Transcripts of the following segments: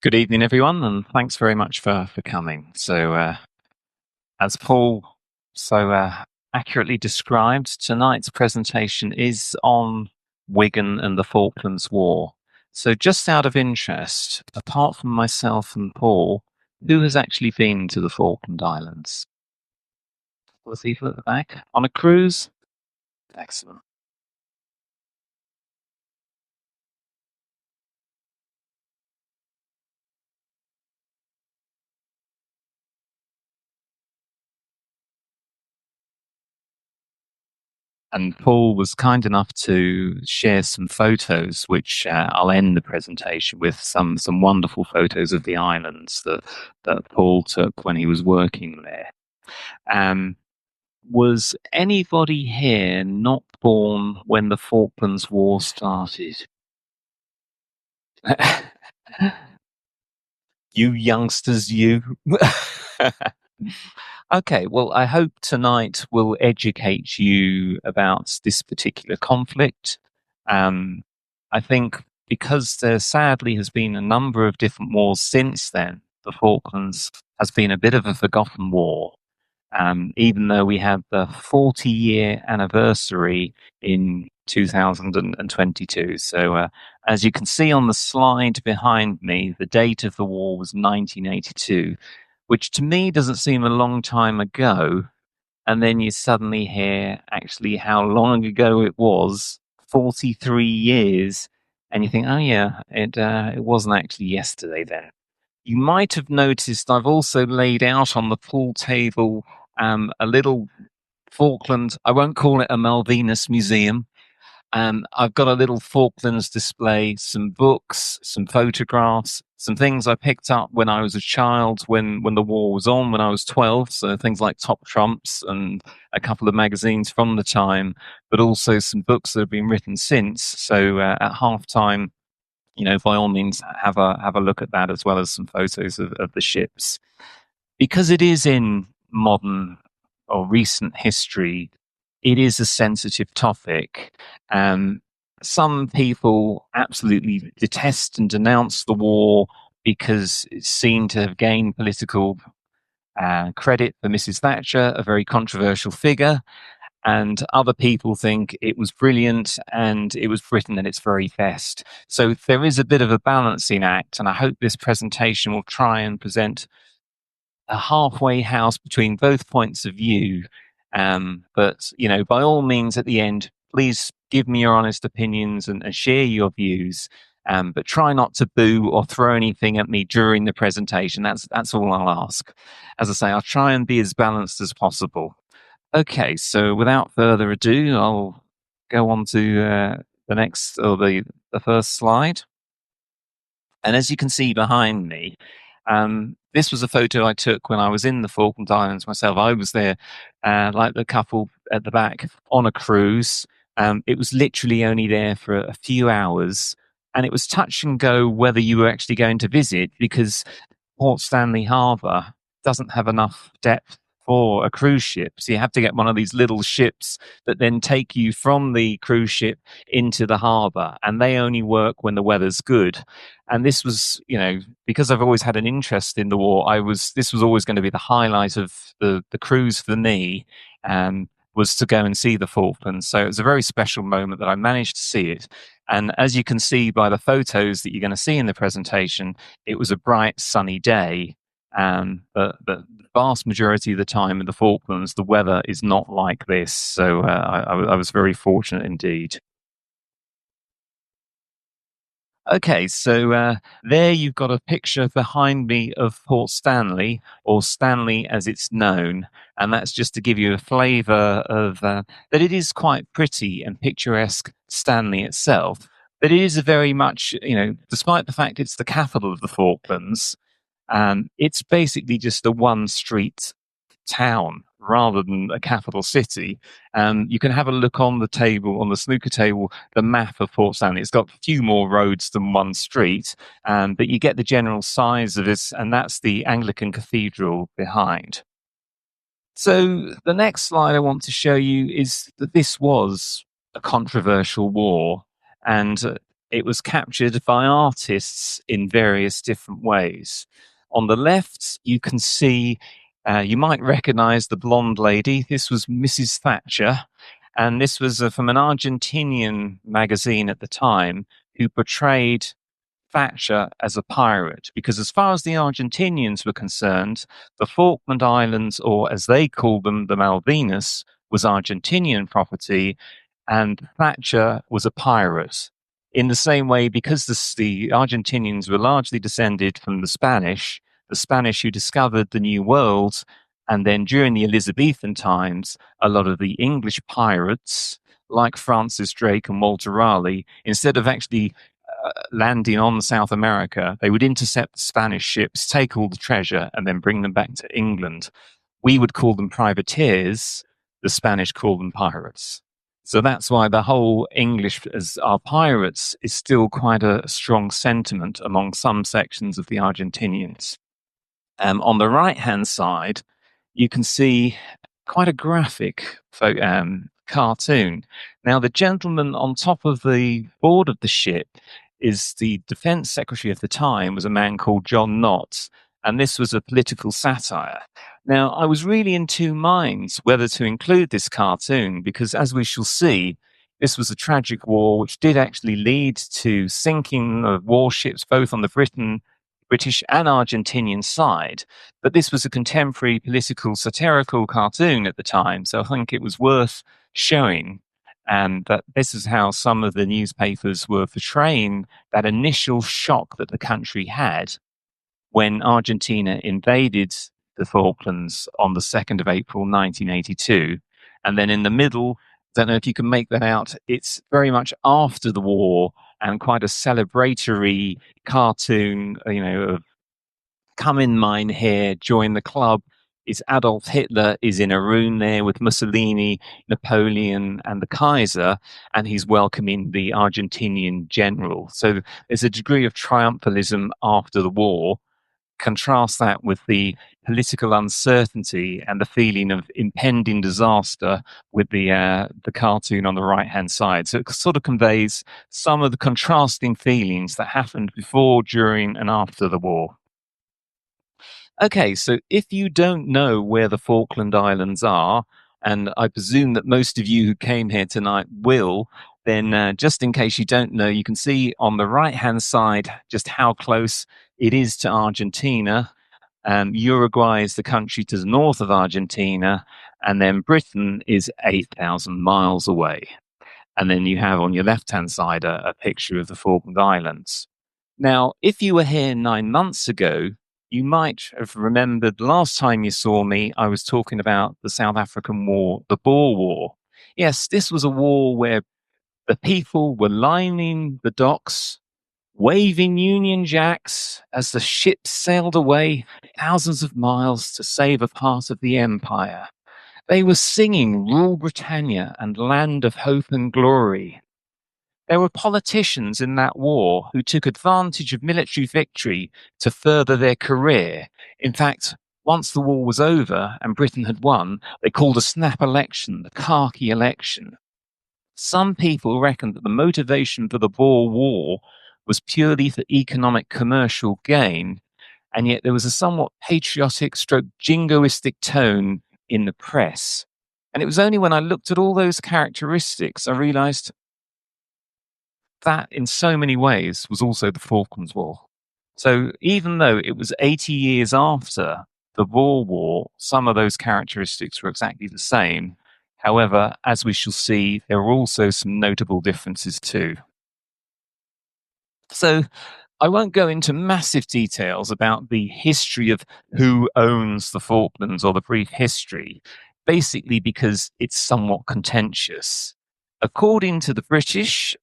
Good evening, everyone, and thanks very much for coming. As Paul so accurately described, tonight's presentation is on Wigan and the Falklands War. So, just out of interest, apart from myself and Paul, who has actually been to the Falkland Islands? Was people at the back on a cruise? Excellent. And Paul was kind enough to share some photos, which I'll end the presentation with some wonderful photos of the islands that Paul took when he was working there. Um, was anybody here not born when the Falklands War started? You youngsters, you. Okay, well, I hope tonight will educate you about this particular conflict. Um, I think because there sadly has been a number of different wars since then, the Falklands has been a bit of a forgotten war. Even though we have the 40-year anniversary in 2022. As you can see on the slide behind me, the date of the war was 1982, which to me doesn't seem a long time ago. And then you suddenly hear actually how long ago it was, 43 years. And you think, oh, yeah, it wasn't actually yesterday then. You might have noticed I've also laid out on the pool table a little Falkland. I won't call it a Malvinas museum. I've got a little Falklands display, some books, some photographs, some things I picked up when I was a child, when the war was on, when I was 12. So things like Top Trumps and a couple of magazines from the time, but also some books that have been written since. At halftime, by all means, have a look at that as well as some photos of the ships. Because it is in modern or recent history, it is a sensitive topic. Um, some people absolutely detest and denounce the war because it's seen to have gained political credit for Mrs. Thatcher, a very controversial figure. And other people think it was brilliant and it was Britain at its very best. So there is a bit of a balancing act, and I hope this presentation will try and present a halfway house between both points of view. But by all means, at the end, please give me your honest opinions and share your views. But try not to boo or throw anything at me during the presentation. That's all I'll ask. As I say, I'll try and be as balanced as possible. Okay, so without further ado, I'll go on to the next or the first slide. And as you can see behind me, this was a photo I took when I was in the Falkland Islands myself. I was there, like the couple at the back, on a cruise. It was literally only there for a few hours, and it was touch and go whether you were actually going to visit because Port Stanley Harbour doesn't have enough depth for a cruise ship. So you have to get one of these little ships that then take you from the cruise ship into the harbour. And they only work when the weather's good. And this was, because I've always had an interest in the war, this was always going to be the highlight of the cruise for me. Was to go and see the Falklands. So it was a very special moment that I managed to see it. And as you can see by the photos that you're going to see in the presentation, it was a bright, sunny day. But the vast majority of the time in the Falklands, the weather is not like this. So I was very fortunate indeed. Okay, so there you've got a picture behind me of Port Stanley, or Stanley as it's known, and that's just to give you a flavour of that it is quite pretty and picturesque, Stanley itself. But it is a very much, despite the fact it's the capital of the Falklands, it's basically just a one street town rather than a capital city. You can have a look on the table, on the snooker table, the map of Port Stanley. It's got a few more roads than one street, but you get the general size of it, and that's the Anglican Cathedral behind. So the next slide I want to show you is that this was a controversial war, and it was captured by artists in various different ways. On the left, you can see, you might recognize the blonde lady. This was Mrs. Thatcher. And this was from an Argentinian magazine at the time who portrayed Thatcher as a pirate, because as far as the Argentinians were concerned, the Falkland Islands, or as they called them, the Malvinas, was Argentinian property, and Thatcher was a pirate. In the same way, because the Argentinians were largely descended from the Spanish who discovered the New World, and then during the Elizabethan times, a lot of the English pirates, like Francis Drake and Walter Raleigh, instead of actually landing on South America, they would intercept the Spanish ships, take all the treasure, and then bring them back to England. We would call them privateers. The Spanish call them pirates. So that's why the whole English as our pirates is still quite a strong sentiment among some sections of the Argentinians. On the right-hand side, you can see quite a graphic cartoon. Now, the gentleman on top of the board of the ship is the defense secretary of the time, was a man called John Knott, and this was a political satire. Now, I was really in two minds whether to include this cartoon, because as we shall see, this was a tragic war which did actually lead to sinking of warships both on the British and Argentinian side. But this was a contemporary political satirical cartoon at the time, so I think it was worth showing. And that this is how some of the newspapers were portraying that initial shock that the country had when Argentina invaded the Falklands on the 2nd of April, 1982. And then in the middle, don't know if you can make that out, it's very much after the war and quite a celebratory cartoon, of come in mine here, join the club. Is Adolf Hitler is in a room there with Mussolini, Napoleon, and the Kaiser, and he's welcoming the Argentinian general. So there's a degree of triumphalism after the war. Contrast that with the political uncertainty and the feeling of impending disaster with the cartoon on the right hand side. So it sort of conveys some of the contrasting feelings that happened before, during, and after the war. Okay, so if you don't know where the Falkland Islands are, and I presume that most of you who came here tonight will, then just in case you don't know, you can see on the right-hand side just how close it is to Argentina. Uruguay is the country to the north of Argentina, and then Britain is 8,000 miles away. And then you have on your left-hand side a picture of the Falkland Islands. Now, if you were here 9 months ago, you might have remembered last time you saw me, I was talking about the South African War, the Boer War. Yes, this was a war where the people were lining the docks, waving Union Jacks as the ships sailed away thousands of miles to save a part of the empire. They were singing Rule Britannia and Land of Hope and Glory. There were politicians in that war who took advantage of military victory to further their career. In fact, once the war was over and Britain had won, they called a snap election the khaki election. Some people reckoned that the motivation for the Boer War was purely for economic commercial gain, and yet there was a somewhat patriotic stroke jingoistic tone in the press. And it was only when I looked at all those characteristics I realized that in so many ways was also the Falklands War. So even though it was 80 years after the Boer War, some of those characteristics were exactly the same. However, as we shall see, there were also some notable differences too. So I won't go into massive details about the history of who owns the Falklands or the brief history, basically because it's somewhat contentious. According to the British,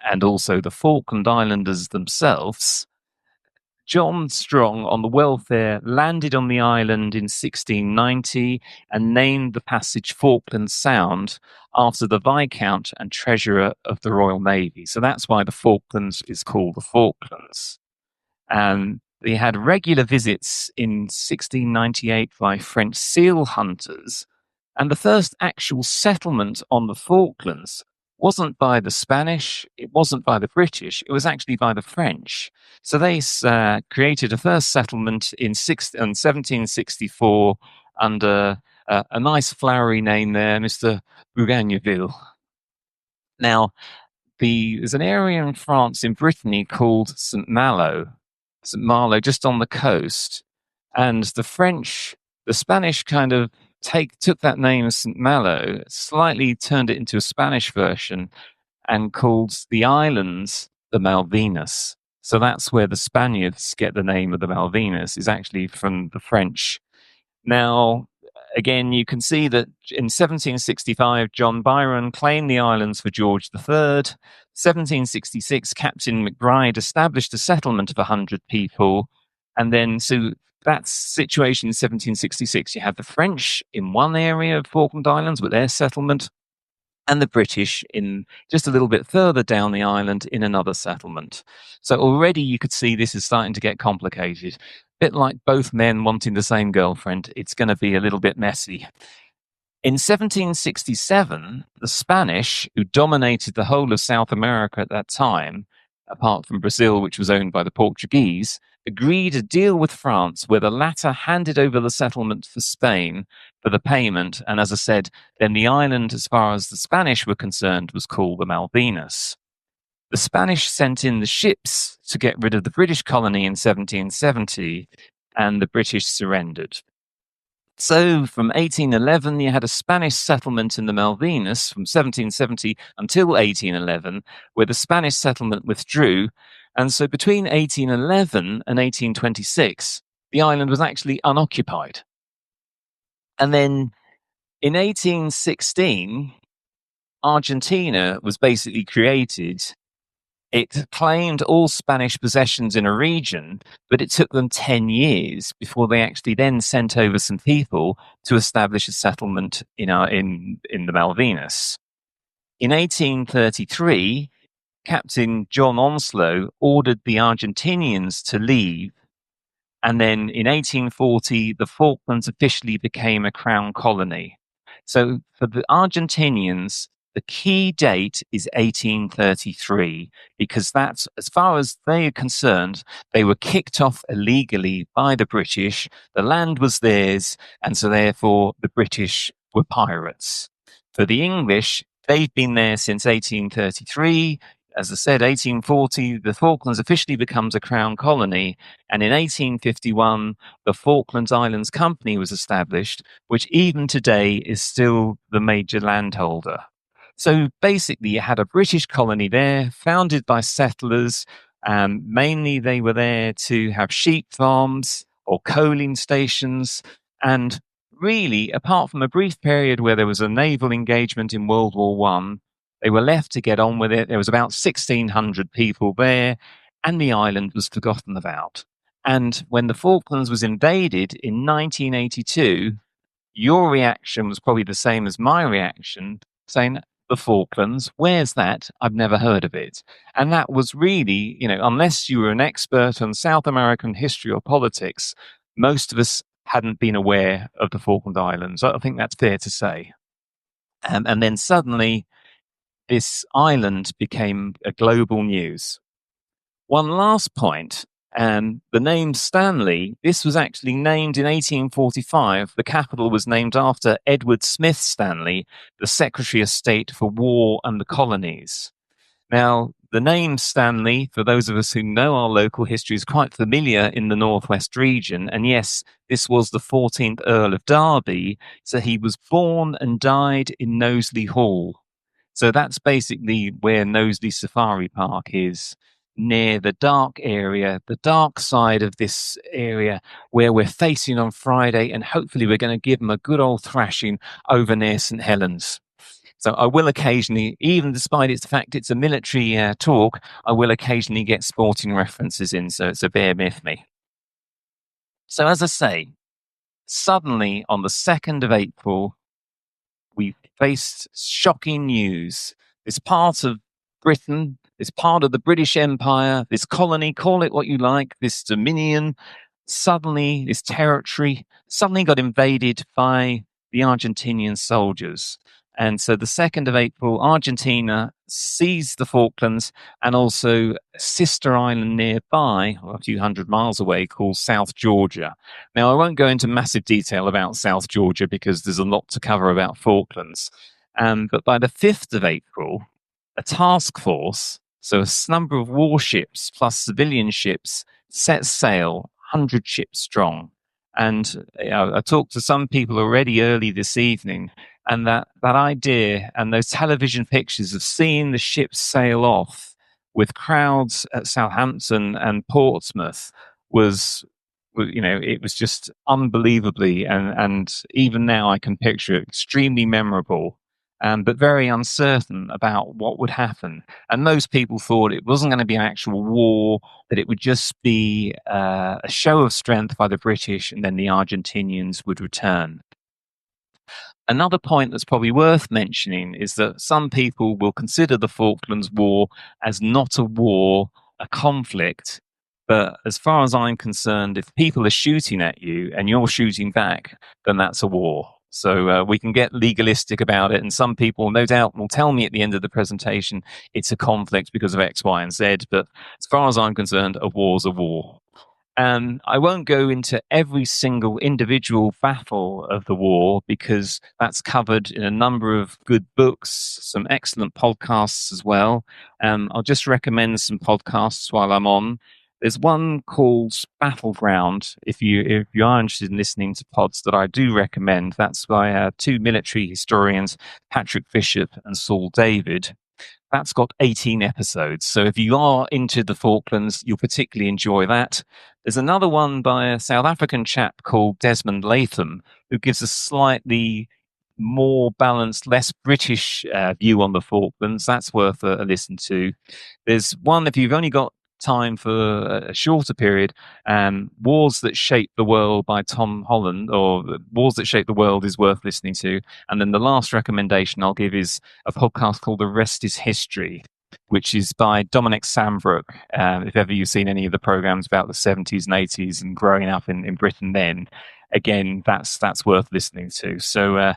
and also the Falkland Islanders themselves, John Strong on the welfare landed on the island in 1690 and named the passage Falkland Sound after the Viscount and Treasurer of the Royal Navy. So that's why the Falklands is called the Falklands. And they had regular visits in 1698 by French seal hunters. And the first actual settlement on the Falklands wasn't by the Spanish, it wasn't by the British, it was actually by the French. So they created a first settlement in 1764 under a nice flowery name there, Mr. Bougainville. Now, there's an area in France, in Brittany, called St. Malo, just on the coast. And the Spanish kind of took that name, St. Malo, slightly turned it into a Spanish version and called the islands the Malvinas. So that's where the Spaniards get the name of the Malvinas, is actually from the French. Now, again, you can see that in 1765, John Byron claimed the islands for George III. 1766, Captain McBride established a settlement of 100 people. And then, so that situation in 1766, you have the French in one area of Falkland Islands with their settlement, and the British in just a little bit further down the island in another settlement. So already you could see this is starting to get complicated. A bit like both men wanting the same girlfriend, it's going to be a little bit messy. In 1767, the Spanish, who dominated the whole of South America at that time, apart from Brazil, which was owned by the Portuguese, agreed a deal with France where the latter handed over the settlement for Spain for the payment. And as I said, then the island, as far as the Spanish were concerned, was called the Malvinas. The Spanish sent in the ships to get rid of the British colony in 1770, and the British surrendered. So from 1811, you had a Spanish settlement in the Malvinas from 1770 until 1811, where the Spanish settlement withdrew. And so between 1811 and 1826, the island was actually unoccupied. And then in 1816, Argentina was basically created. It claimed all Spanish possessions in a region, but it took them 10 years before they actually then sent over some people to establish a settlement in the Malvinas. In 1833, Captain John Onslow ordered the Argentinians to leave, and then in 1840, the Falklands officially became a crown colony. So for the Argentinians, the key date is 1833, because that's, as far as they are concerned, they were kicked off illegally by the British. The land was theirs, and so therefore the British were pirates. For the English, they've been there since 1833. As I said, 1840, the Falklands officially becomes a crown colony. And in 1851, the Falklands Islands Company was established, which even today is still the major landholder. So basically, you had a British colony there, founded by settlers. Mainly, they were there to have sheep farms or coaling stations. And really, apart from a brief period where there was a naval engagement in World War I, they were left to get on with it. There was about 1,600 people there, and the island was forgotten about. And when the Falklands was invaded in 1982, your reaction was probably the same as my reaction, saying, the Falklands, where's that? I've never heard of it. And that was really, unless you were an expert on South American history or politics, most of us hadn't been aware of the Falkland Islands. I think that's fair to say. And then suddenly, this island became a global news. One last point, the name Stanley, this was actually named in 1845. The capital was named after Edward Smith Stanley, the Secretary of State for War and the Colonies. Now, the name Stanley, for those of us who know our local history, is quite familiar in the Northwest region. And yes, this was the 14th Earl of Derby, so he was born and died in Knowsley Hall. So that's basically where Knowsley Safari Park is, near the dark area, the dark side of this area where we're facing on Friday, and hopefully we're going to give them a good old thrashing over near St. Helens. So I will occasionally, even despite the fact it's a military talk, I will occasionally get sporting references in, so bear with me. So as I say, suddenly on the 2nd of April, we faced shocking news. This part of Britain, this part of the British Empire, this colony, call it what you like, this dominion, suddenly, this territory, suddenly got invaded by the Argentinian soldiers. And so the 2nd of April, Argentina seized the Falklands and also a sister island nearby, or a few hundred miles away, called South Georgia. Now, I won't go into massive detail about South Georgia because there's a lot to cover about Falklands. But by the 5th of April, a task force, so a number of warships plus civilian ships, set sail, 100 ships strong. And I talked to some people already early this evening, and that idea and those television pictures of seeing the ships sail off with crowds at Southampton and Portsmouth was, it was just unbelievably, and even now I can picture it, extremely memorable, but very uncertain about what would happen. And most people thought it wasn't going to be an actual war, that it would just be a show of strength by the British, and then the Argentinians would return. Another point that's probably worth mentioning is that some people will consider the Falklands War as not a war, a conflict. But as far as I'm concerned, if people are shooting at you and you're shooting back, then that's a war. So we can get legalistic about it. And some people, no doubt, will tell me at the end of the presentation it's a conflict because of X, Y, and Z. But as far as I'm concerned, a war's a war. And I won't go into every single individual battle of the war because that's covered in a number of good books, some excellent podcasts as well. I'll just recommend some podcasts while I'm on. There's one called Battleground. If you are interested in listening to pods, that I do recommend. That's by two military historians, Patrick Bishop and Saul David. That's got 18 episodes. So if you are into the Falklands, you'll particularly enjoy that. There's another one by a South African chap called Desmond Latham, who gives a slightly more balanced, less British view on the Falklands. That's worth a listen to. There's one, if you've only got time for a shorter period, Wars That Shape the World by Tom Holland, or Wars That Shape the World, is worth listening to. And then the last recommendation I'll give is a podcast called The Rest is History, which is by Dominic Sambrook. If ever you've seen any of the programs about the 70s and 80s and growing up in Britain then, again, that's worth listening to. So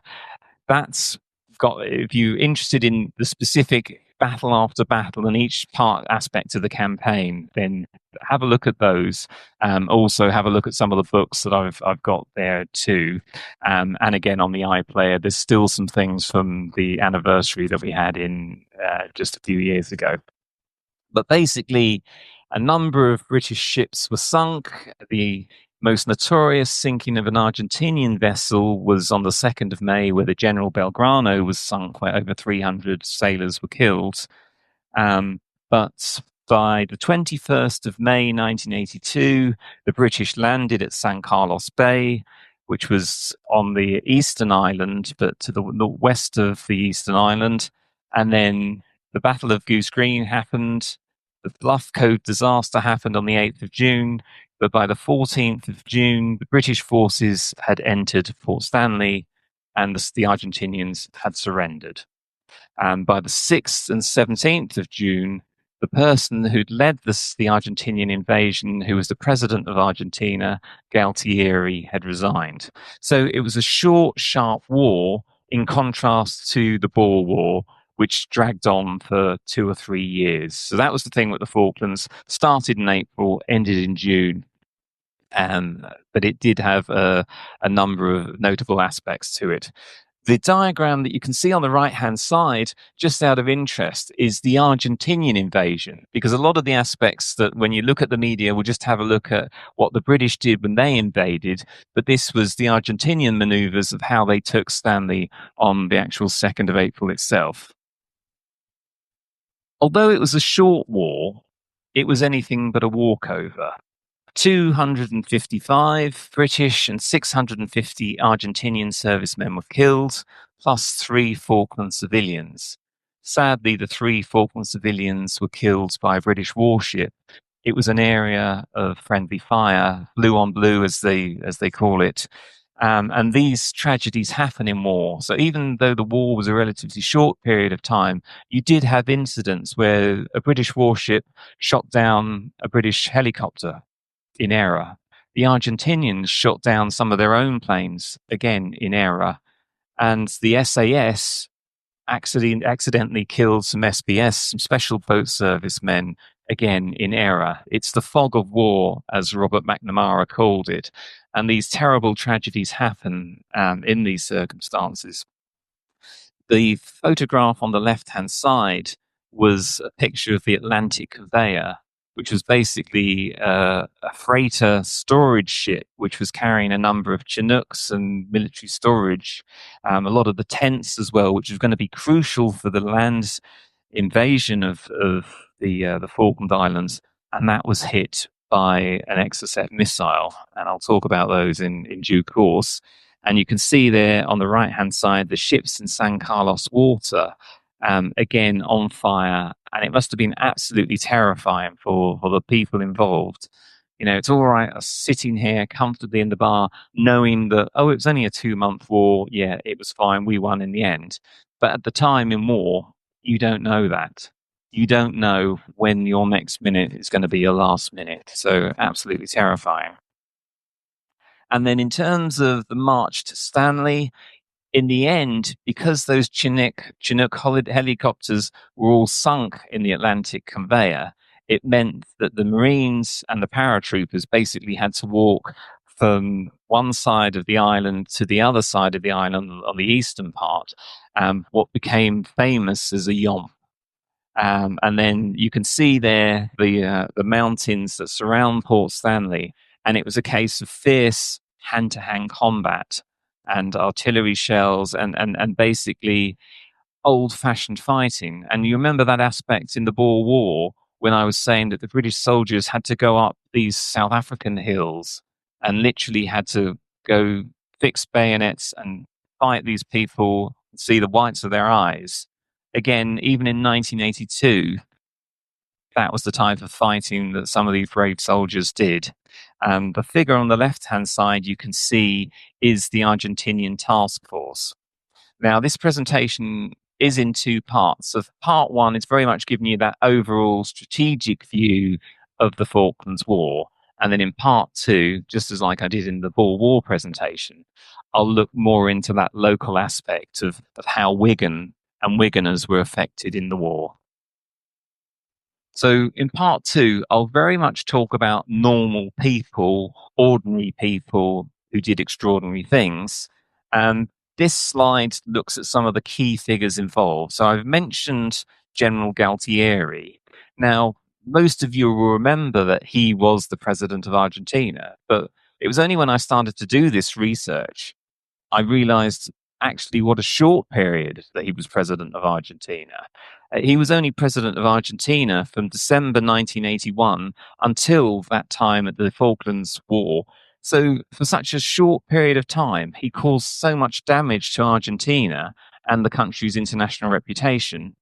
that's got, if you're interested in the specific battle after battle and each part aspect of the campaign, then have a look at those. Also have a look at some of the books that I've got there too. And again, on the iPlayer, there's still some things from the anniversary that we had in just a few years ago. But basically, a number of British ships were sunk. The most notorious sinking of an Argentinian vessel was on the 2nd of May, where the General Belgrano was sunk, where over 300 sailors were killed. But by the 21st of May 1982, the British landed at San Carlos Bay, which was on the eastern island, but to the west of the eastern island. And then the Battle of Goose Green happened. The Bluff Cove disaster happened on the 8th of June. But by the 14th of June, the British forces had entered Port Stanley and the Argentinians had surrendered. And by the 6th and 17th of June, the person who'd led the Argentinian invasion, who was the president of Argentina, Galtieri, had resigned. So it was a short, sharp war in contrast to the Boer War, which dragged on for 2 or 3 years. So that was the thing with the Falklands. Started in April, ended in June. But it did have a number of notable aspects to it. The diagram that you can see on the right-hand side, just out of interest, is the Argentinian invasion, because a lot of the aspects that when you look at the media, we'll just have a look at what the British did when they invaded, but this was the Argentinian maneuvers of how they took Stanley on the actual 2nd of April itself. Although it was a short war, it was anything but a walkover. 255 British and 650 Argentinian servicemen were killed, plus 3 Falkland civilians. Sadly, the 3 Falkland civilians were killed by a British warship. It was an area of friendly fire, blue on blue as they call it. And these tragedies happen in war. So even though the war was a relatively short period of time, you did have incidents where a British warship shot down a British helicopter in error. The Argentinians shot down some of their own planes, again in error. And the SAS accidentally killed some SBS, some Special Boat Service men, again in error. It's the fog of war, as Robert McNamara called it. And these terrible tragedies happen in these circumstances. The photograph on the left-hand side was a picture of the Atlantic Conveyor, which was basically a freighter storage ship which was carrying a number of Chinooks and military storage, a lot of the tents as well, which was going to be crucial for the land invasion of the Falkland Islands, and that was hit by an Exocet missile. And I'll talk about those in due course. And you can see there on the right hand side the ships in San Carlos water, again on fire. And it must have been absolutely terrifying for the people involved. You know, it's all right us sitting here comfortably in the bar, knowing that, oh, it was only a 2-month war. Yeah, it was fine. We won in the end. But at the time in war, you don't know that. You don't know when your next minute is going to be your last minute. So absolutely terrifying. And then in terms of the march to Stanley, in the end, because those Chinook helicopters were all sunk in the Atlantic Conveyor, it meant that the Marines and the paratroopers basically had to walk from one side of the island to the other side of the island on the eastern part, what became famous as a yomp. And then you can see there the mountains that surround Port Stanley, and it was a case of fierce hand-to-hand combat and artillery shells and basically old-fashioned fighting. And you remember that aspect in the Boer War when I was saying that the British soldiers had to go up these South African hills and literally had to go fix bayonets and fight these people, see the whites of their eyes. Again, even in 1982, that was the type of fighting that some of these brave soldiers did. The figure on the left-hand side you can see is the Argentinian task force. Now, this presentation is in two parts. So part one is very much giving you that overall strategic view of the Falklands War. And then in part two, just as like I did in the Boer War presentation, I'll look more into that local aspect of how Wigan and Wiganers were affected in the war. So in part two, I'll very much talk about normal people, ordinary people who did extraordinary things. And this slide looks at some of the key figures involved. So I've mentioned General Galtieri. Now, most of you will remember that he was the president of Argentina, but it was only when I started to do this research I realized actually what a short period that he was president of Argentina. He was only president of Argentina from December 1981 until that time at the Falklands War. So, for such a short period of time, he caused so much damage to Argentina and the country's international reputation.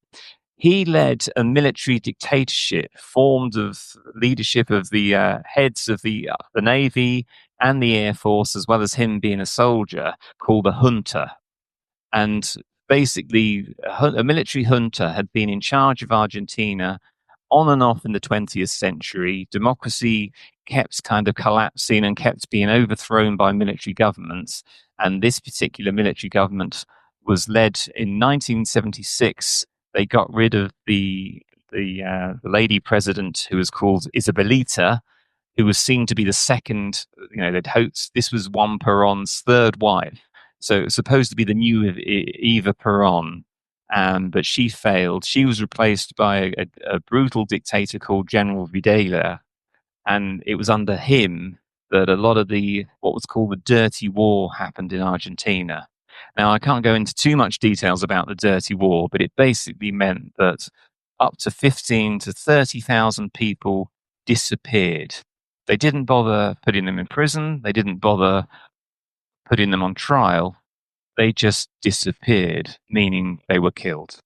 He led a military dictatorship formed of leadership of the heads of the Navy and the Air Force, as well as him being a soldier, called a junta. And basically, a military junta had been in charge of Argentina on and off in the 20th century. Democracy kept kind of collapsing and kept being overthrown by military governments. And this particular military government was led in 1976. They got rid of the lady president who was called Isabelita, who was seen to be the second, they'd hoped this was Juan Perón's third wife. So it was supposed to be the new Eva Perón, but she failed. She was replaced by a brutal dictator called General Videla, and it was under him that a lot of what was called the Dirty War happened in Argentina. Now, I can't go into too much details about the Dirty War, but it basically meant that up to 15 to 30,000 people disappeared. They didn't bother putting them in prison. They didn't bother putting them on trial. They just disappeared, meaning they were killed.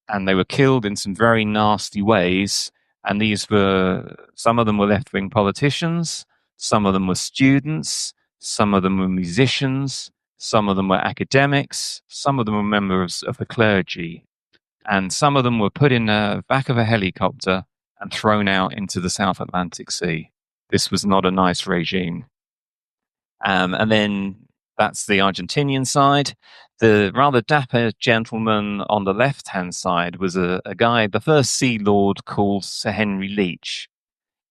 And they were killed in some very nasty ways. And some of them were left-wing politicians. Some of them were students. Some of them were musicians. Some of them were academics. Some of them were members of the clergy. And some of them were put in the back of a helicopter and thrown out into the South Atlantic Sea. This was not a nice regime. And then That's the Argentinian side. The rather dapper gentleman on the left-hand side was a guy, the first Sea Lord, called Sir Henry Leach.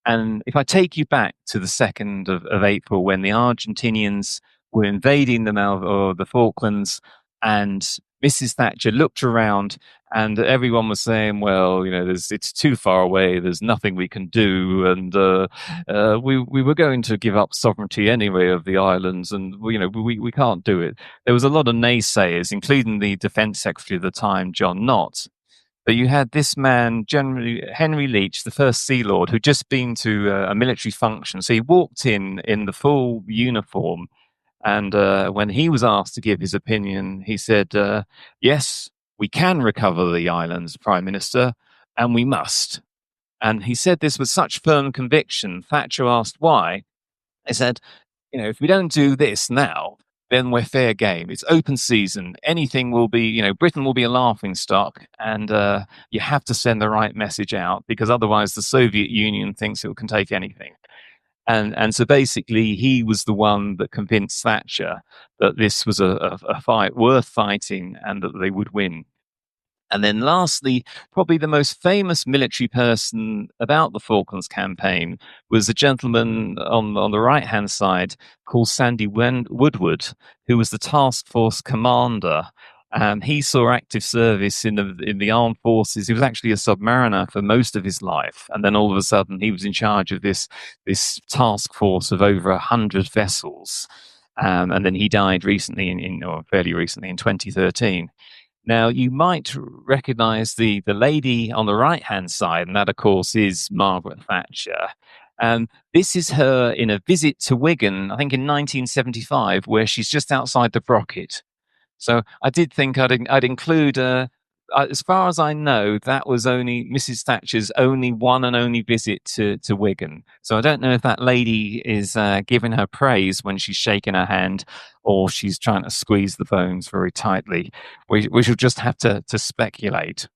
And if I take you back to the 2nd of April, when the Argentinians were invading the Falklands, and Mrs. Thatcher looked around, and everyone was saying, "Well, it's too far away. There's nothing we can do, and we were going to give up sovereignty anyway of the islands, and we can't do it." There was a lot of naysayers, including the Defence Secretary of the time, John Knott. But you had this man, generally Henry Leach, the first Sea Lord, who'd just been to a military function. So he walked in the full uniform, and when he was asked to give his opinion, he said, "Yes, we can recover the islands, Prime Minister, and we must." And he said this with such firm conviction. Thatcher asked why. He said, if we don't do this now, then we're fair game. It's open season. Anything will be, Britain will be a laughing stock, and you have to send the right message out, because otherwise the Soviet Union thinks it can take anything. And so basically, he was the one that convinced Thatcher that this was a fight worth fighting and that they would win. And then lastly, probably the most famous military person about the Falklands campaign was a gentleman on the right-hand side called Sandy Woodward, who was the task force commander. He saw active service in the armed forces. He was actually a submariner for most of his life. And then all of a sudden, he was in charge of this task force of over 100 vessels. And then he died recently, or fairly recently, in 2013. Now, you might recognize the lady on the right-hand side, and that, of course, is Margaret Thatcher. This is her in a visit to Wigan, I think in 1975, where she's just outside the Brocket. So I did think I'd include, as far as I know, that was only Mrs. Thatcher's one and only visit to Wigan. So I don't know if that lady is giving her praise when she's shaking her hand, or she's trying to squeeze the bones very tightly. We shall just have to speculate.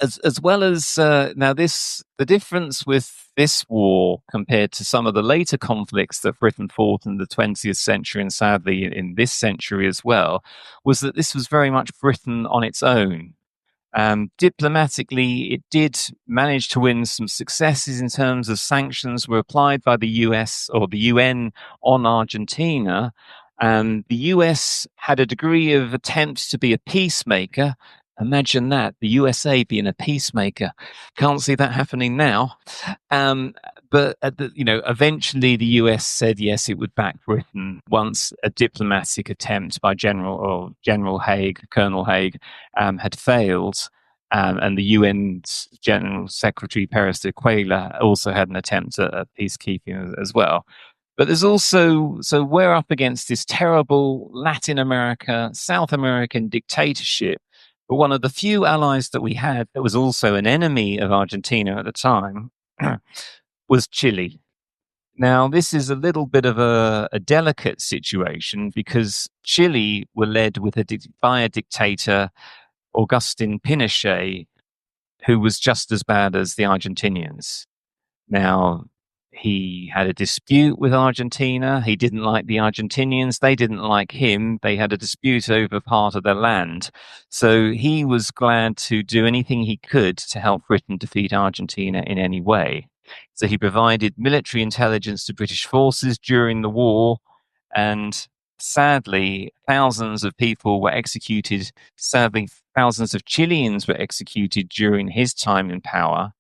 As well as now, the difference with this war compared to some of the later conflicts that Britain fought in the 20th century, and sadly in this century as well, was that this was very much Britain on its own. Diplomatically, it did manage to win some successes in terms of sanctions were applied by the US or the UN on Argentina. The US had a degree of attempt to be a peacemaker. Imagine that, the USA being a peacemaker. Can't see that happening now. But eventually the US said yes, it would back Britain once a diplomatic attempt by Colonel Haig had failed. And the UN's General Secretary Pérez de Cuellar also had an attempt at peacekeeping as well. But there's also, so we're up against this terrible Latin America, South American dictatorship. But one of the few allies that we had that was also an enemy of Argentina at the time was Chile. Now, this is a little bit of a delicate situation, because Chile were led by a dictator, Agustin Pinochet, who was just as bad as the Argentinians. Now, he had a dispute with Argentina. He didn't like the Argentinians. They didn't like him. They had a dispute over part of their land. So he was glad to do anything he could to help Britain defeat Argentina in any way. So he provided military intelligence to British forces during the war, and sadly, thousands of people were executed. Sadly, thousands of Chileans were executed during his time in power.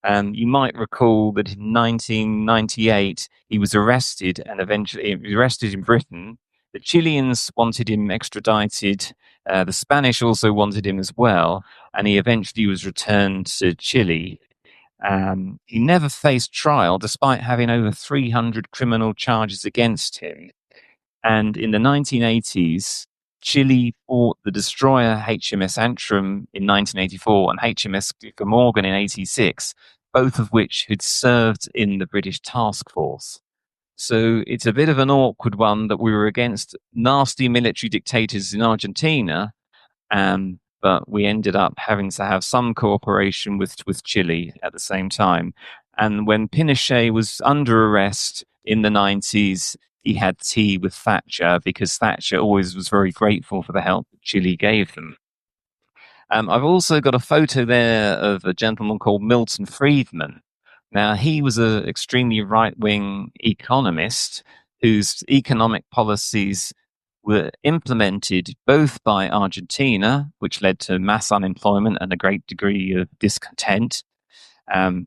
You might recall that in 1998, he was arrested, and eventually he was arrested in Britain. The Chileans wanted him extradited. The Spanish also wanted him as well, and he eventually was returned to Chile. He never faced trial, despite having over 300 criminal charges against him. And in the 1980s, Chile fought the destroyer HMS Antrim in 1984 and HMS Glamorgan in 86, both of which had served in the British task force. So it's a bit of an awkward one that we were against nasty military dictators in Argentina, but we ended up having to have some cooperation with Chile at the same time. And when Pinochet was under arrest in the 90s, he had tea with Thatcher because Thatcher always was very grateful for the help that Chile gave them. I've also got a photo there of a gentleman called Milton Friedman. Now, he was an extremely right wing economist whose economic policies were implemented both by Argentina, which led to mass unemployment and a great degree of discontent,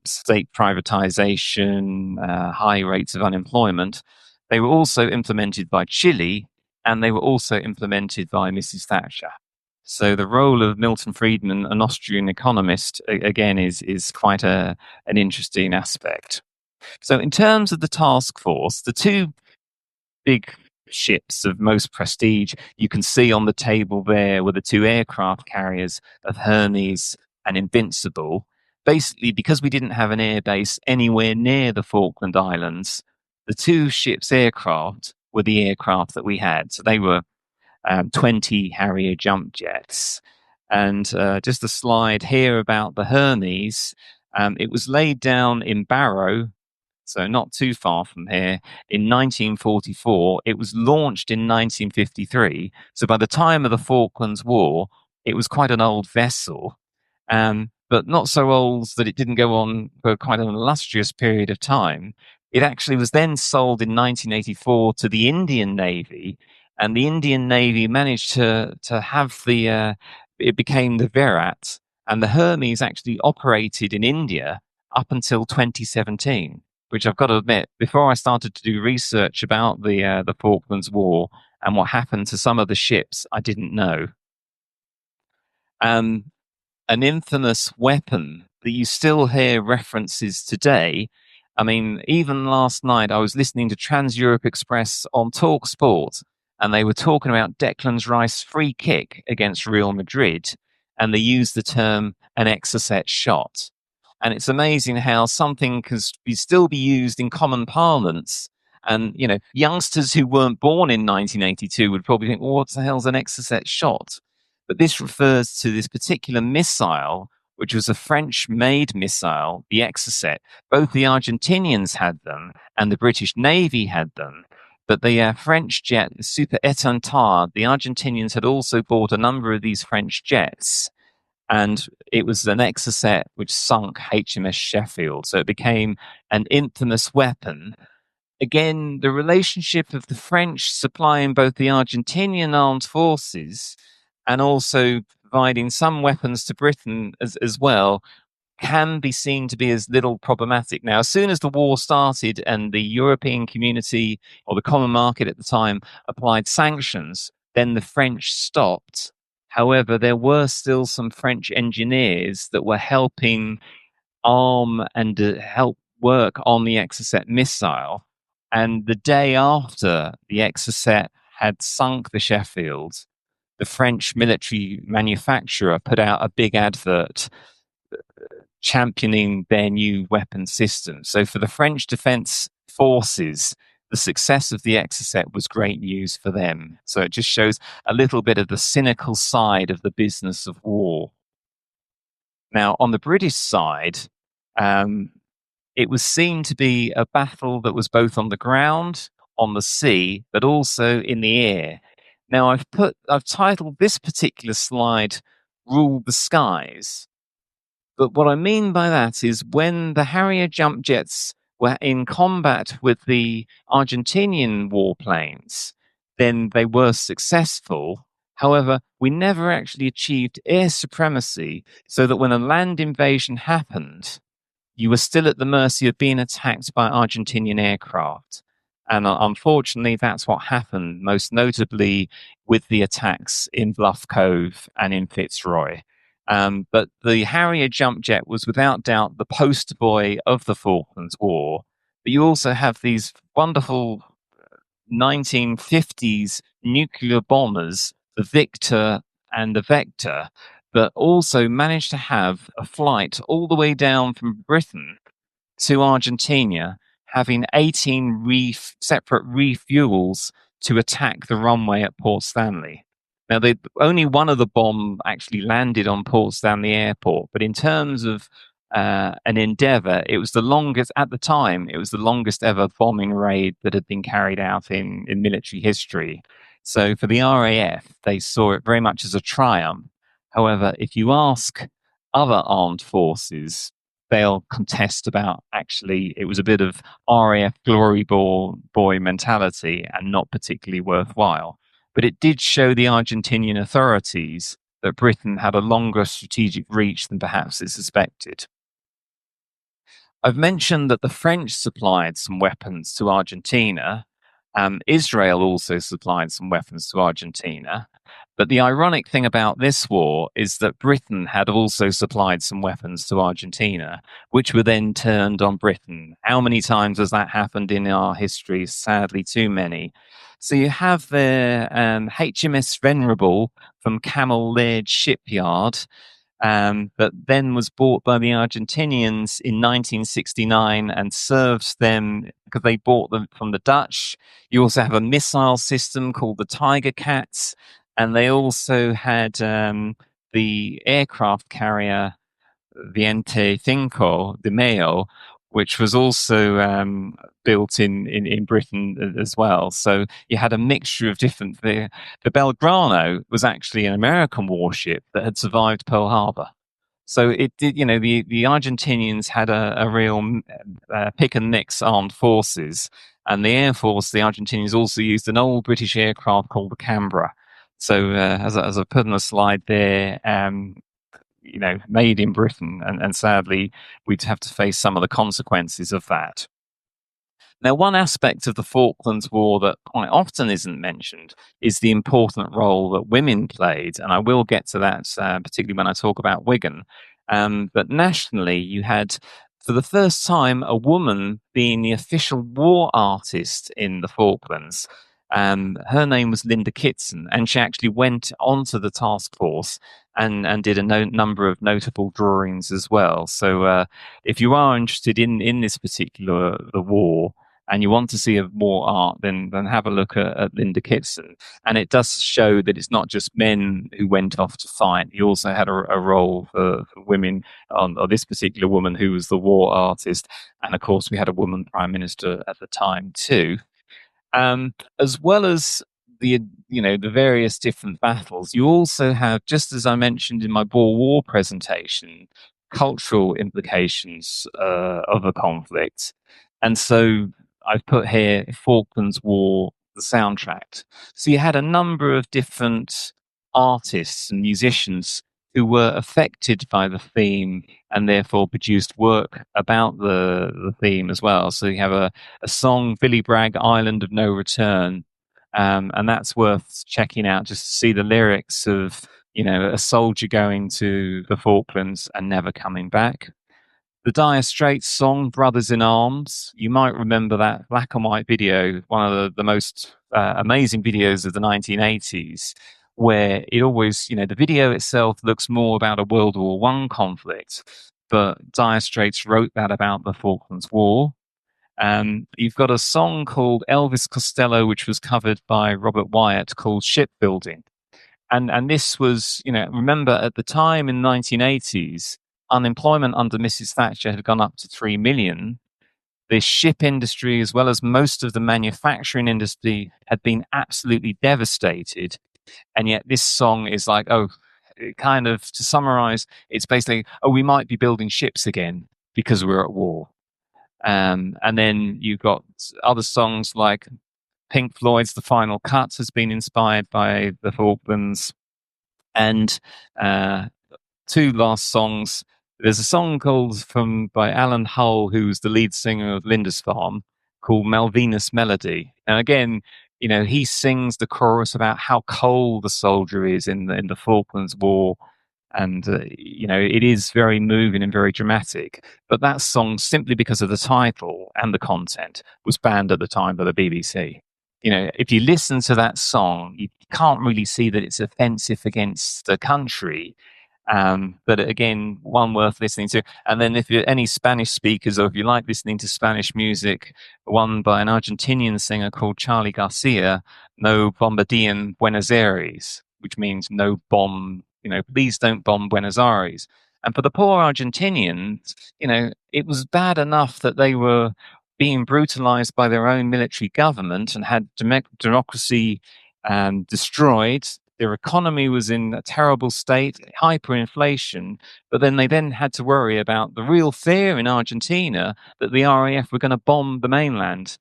state privatization, high rates of unemployment. They were also implemented by Chile, and they were also implemented by Mrs. Thatcher. So the role of Milton Friedman, an Austrian economist, again, is quite an interesting aspect. So in terms of the task force, the two big ships of most prestige you can see on the table there were the two aircraft carriers of Hermes and Invincible. Basically, because we didn't have an air base anywhere near the Falkland Islands, the two ships' aircraft were the aircraft that we had. So they were 20 Harrier jump jets. And just a slide here about the Hermes. It was laid down in Barrow, so not too far from here, in 1944. It was launched in 1953. So by the time of the Falklands War, it was quite an old vessel, but not so old that it didn't go on for quite an illustrious period of time. It actually was then sold in 1984 to the Indian Navy, and the Indian Navy managed to have it became the Virat, and the Hermes actually operated in India up until 2017. Which I've got to admit, before I started to do research about the Falklands War and what happened to some of the ships, I didn't know. An infamous weapon that you still hear references today. I mean, even last night I was listening to Trans Europe Express on Talk Sport, and they were talking about Declan Rice's free kick against Real Madrid, and they used the term an Exocet shot. And it's amazing how something can still be used in common parlance. And, you know, youngsters who weren't born in 1982 would probably think, well, what the hell's an Exocet shot? But this refers to this particular missile, which was a French-made missile, the Exocet. Both the Argentinians had them and the British Navy had them. But the French jet, Super Étendard, the Argentinians had also bought a number of these French jets. And it was an Exocet which sunk HMS Sheffield. So it became an infamous weapon. Again, the relationship of the French supplying both the Argentinian armed forces and also providing some weapons to Britain as well can be seen to be as little problematic. Now, as soon as the war started and the European community or the common market at the time applied sanctions, then the French stopped. However, there were still some French engineers that were helping arm and help work on the Exocet missile. And the day after the Exocet had sunk the Sheffield, the French military manufacturer put out a big advert championing their new weapon system. So for the French defense forces, the success of the Exocet was great news for them. So it just shows a little bit of the cynical side of the business of war. Now, on the British side, it was seen to be a battle that was both on the ground, on the sea, but also in the air. Now, I've titled this particular slide "Rule the Skies." But what I mean by that is when the Harrier jump jets were in combat with the Argentinian warplanes, then they were successful. However, we never actually achieved air supremacy so that when a land invasion happened, you were still at the mercy of being attacked by Argentinian aircraft. And unfortunately, that's what happened, most notably with the attacks in Bluff Cove and in Fitzroy. But the Harrier jump jet was without doubt the poster boy of the Falklands War. But you also have these wonderful 1950s nuclear bombers, the Victor and the Vector, that also managed to have a flight all the way down from Britain to Argentina, having 18 separate refuels to attack the runway at Port Stanley. Now, only one of the bomb actually landed on Port Stanley Airport, but in terms of an endeavor. It was the longest, at the time, it was the longest ever bombing raid that had been carried out in military history. So for the RAF, they saw it very much as a triumph. However, if you ask other armed forces, they'll contest about actually it was a bit of RAF glory boy mentality and not particularly worthwhile. But it did show the Argentinian authorities that Britain had a longer strategic reach than perhaps it suspected. I've mentioned that the French supplied some weapons to Argentina. Israel also supplied some weapons to Argentina. But the ironic thing about this war is that Britain had also supplied some weapons to Argentina, which were then turned on Britain. How many times has that happened in our history? Sadly, too many. So you have the HMS Venerable from Camel Laird Shipyard, that then was bought by the Argentinians in 1969 and served them because they bought them from the Dutch. You also have a missile system called the Tiger Cats, and they also had the aircraft carrier Viente Cinco de Mayo, which was also built in Britain as well. So you had a mixture of different. The Belgrano was actually an American warship that had survived Pearl Harbor. So it did, the Argentinians had a real pick and mix armed forces, and the Air Force, the Argentinians also used an old British aircraft called the Canberra. So as I put on the slide there, made in Britain, and sadly, we'd have to face some of the consequences of that. Now, one aspect of the Falklands War that quite often isn't mentioned is the important role that women played, and I will get to that, particularly when I talk about Wigan. But nationally, you had, for the first time, a woman being the official war artist in the Falklands. Her name was Linda Kitson, and she actually went onto the task force and did a number of notable drawings as well. So, if you are interested in this particular the war, and you want to see more art, then have a look at Linda Kitson. And it does show that it's not just men who went off to fight. He also had a role for women, or this particular woman who was the war artist. And of course, we had a woman prime minister at the time too. As well as the various different battles, you also have, just as I mentioned in my Boer War presentation, cultural implications of a conflict. And so I've put here Falklands War, the soundtrack. So you had a number of different artists and musicians who were affected by the theme and therefore produced work about the theme as well. So you have a song, Billy Bragg, Island of No Return. And that's worth checking out just to see the lyrics of, a soldier going to the Falklands and never coming back. The Dire Straits song "Brothers in Arms." You might remember that black and white video, one of the most amazing videos of the 1980s, where it always, the video itself looks more about a World War One conflict, but Dire Straits wrote that about the Falklands War. You've got a song called Elvis Costello, which was covered by Robert Wyatt, called "Shipbuilding." And this was, remember at the time in the 1980s, unemployment under Mrs. Thatcher had gone up to 3 million. The ship industry, as well as most of the manufacturing industry, had been absolutely devastated. And yet this song is like, kind of, to summarize, it's basically, we might be building ships again because we're at war. And then you've got other songs like Pink Floyd's The Final Cut has been inspired by the Falklands. And two last songs. There's a song by Alan Hull, who's the lead singer of Lindisfarne, called Malvina's Melody. And again, he sings the chorus about how cold the soldier is in the Falklands War. And, it is very moving and very dramatic. But that song, simply because of the title and the content, was banned at the time by the BBC. If you listen to that song, you can't really see that it's offensive against the country. But again, one worth listening to. And then if you're any Spanish speakers, or if you like listening to Spanish music, one by an Argentinian singer called Charlie Garcia, No Bombardeen Buenos Aires, which means no bomb, please don't bomb Buenos Aires. And for the poor Argentinians, it was bad enough that they were being brutalized by their own military government and had democracy destroyed. Their economy was in a terrible state, hyperinflation. But then they then had to worry about the real fear in Argentina that the RAF were going to bomb the mainland,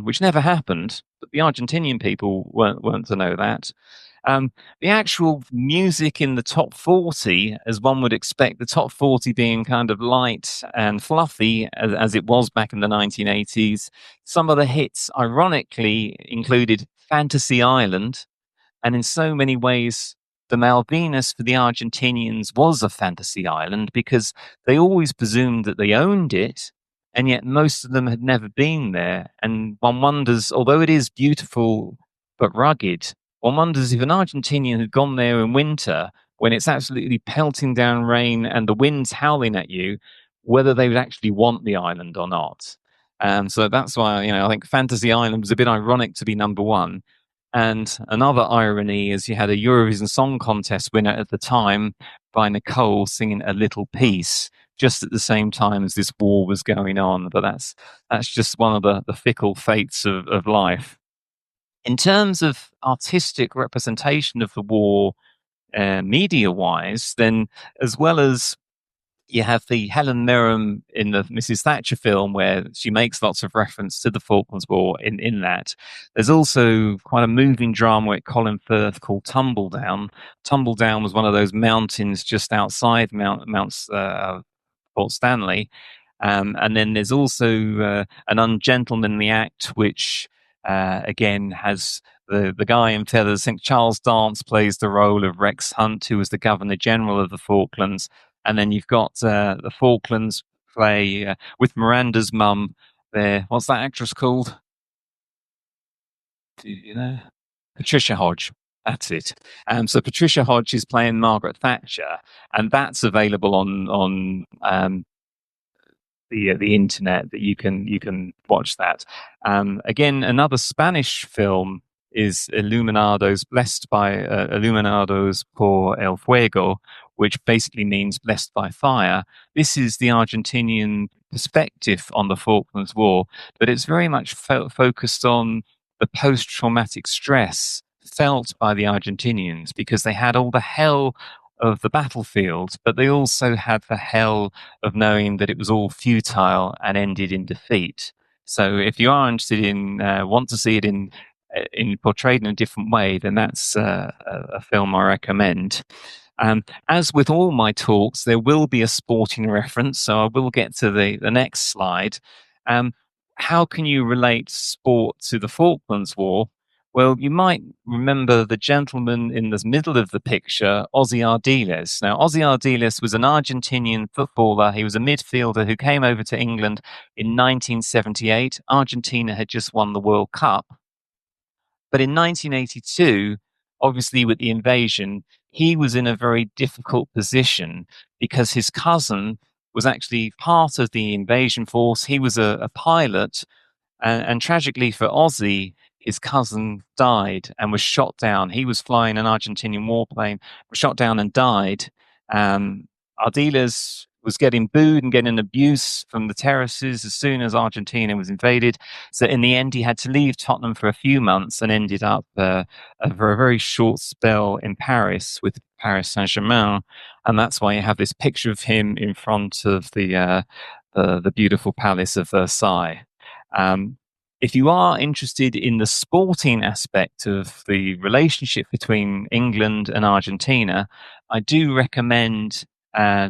which never happened. But the Argentinian people weren't to know that. The actual music in the top 40, as one would expect, the top 40 being kind of light and fluffy as it was back in the 1980s, some of the hits, ironically, included Fantasy Island. And in so many ways, the Malvinas for the Argentinians was a fantasy island because they always presumed that they owned it. And yet most of them had never been there. And one wonders, although it is beautiful but rugged, one wonders if an Argentinian had gone there in winter when it's absolutely pelting down rain and the wind's howling at you, whether they would actually want the island or not. So that's why, I think Fantasy Island was a bit ironic to be number one. And another irony is you had a Eurovision Song Contest winner at the time by Nicole singing A Little Piece just at the same time as this war was going on. But that's just one of the fickle fates of life. In terms of artistic representation of the war, media-wise, then as well as you have the Helen Mirren in the Mrs. Thatcher film where she makes lots of reference to the Falklands War in that. There's also quite a moving drama at Colin Firth called Tumbledown. Tumbledown was one of those mountains just outside Port Stanley. And then there's also an Ungentlemanly Act, which again has the guy in feathers. I think Charles Dance plays the role of Rex Hunt, who was the Governor General of the Falklands. And then you've got the Falklands play with Miranda's mum there. What's that actress called? Do you know? Patricia Hodge. That's it. So Patricia Hodge is playing Margaret Thatcher, and that's available on the internet that you can watch that. Again, another Spanish film is Iluminados, blessed by Iluminados por el Fuego, which basically means blessed by fire. This is the Argentinian perspective on the Falklands War, but it's very much focused on the post-traumatic stress felt by the Argentinians because they had all the hell of the battlefield, but they also had the hell of knowing that it was all futile and ended in defeat. So if you are interested in, want to see it in portrayed in a different way, then that's a film I recommend. As with all my talks, there will be a sporting reference, so I will get to the next slide. How can you relate sport to the Falklands War? Well, you might remember the gentleman in the middle of the picture, Ozzy Ardiles. Now, Ozzy Ardiles was an Argentinian footballer. He was a midfielder who came over to England in 1978. Argentina had just won the World Cup. But in 1982, obviously with the invasion, he was in a very difficult position because his cousin was actually part of the invasion force. He was a pilot. And tragically for Ozzy, his cousin died and was shot down. He was flying an Argentinian warplane, was shot down and died. Ardiles was getting booed and getting abuse from the terraces as soon as Argentina was invaded. So in the end, he had to leave Tottenham for a few months and ended up for a very short spell in Paris with Paris Saint-Germain. And that's why you have this picture of him in front of the beautiful Palace of Versailles. If you are interested in the sporting aspect of the relationship between England and Argentina, I do recommend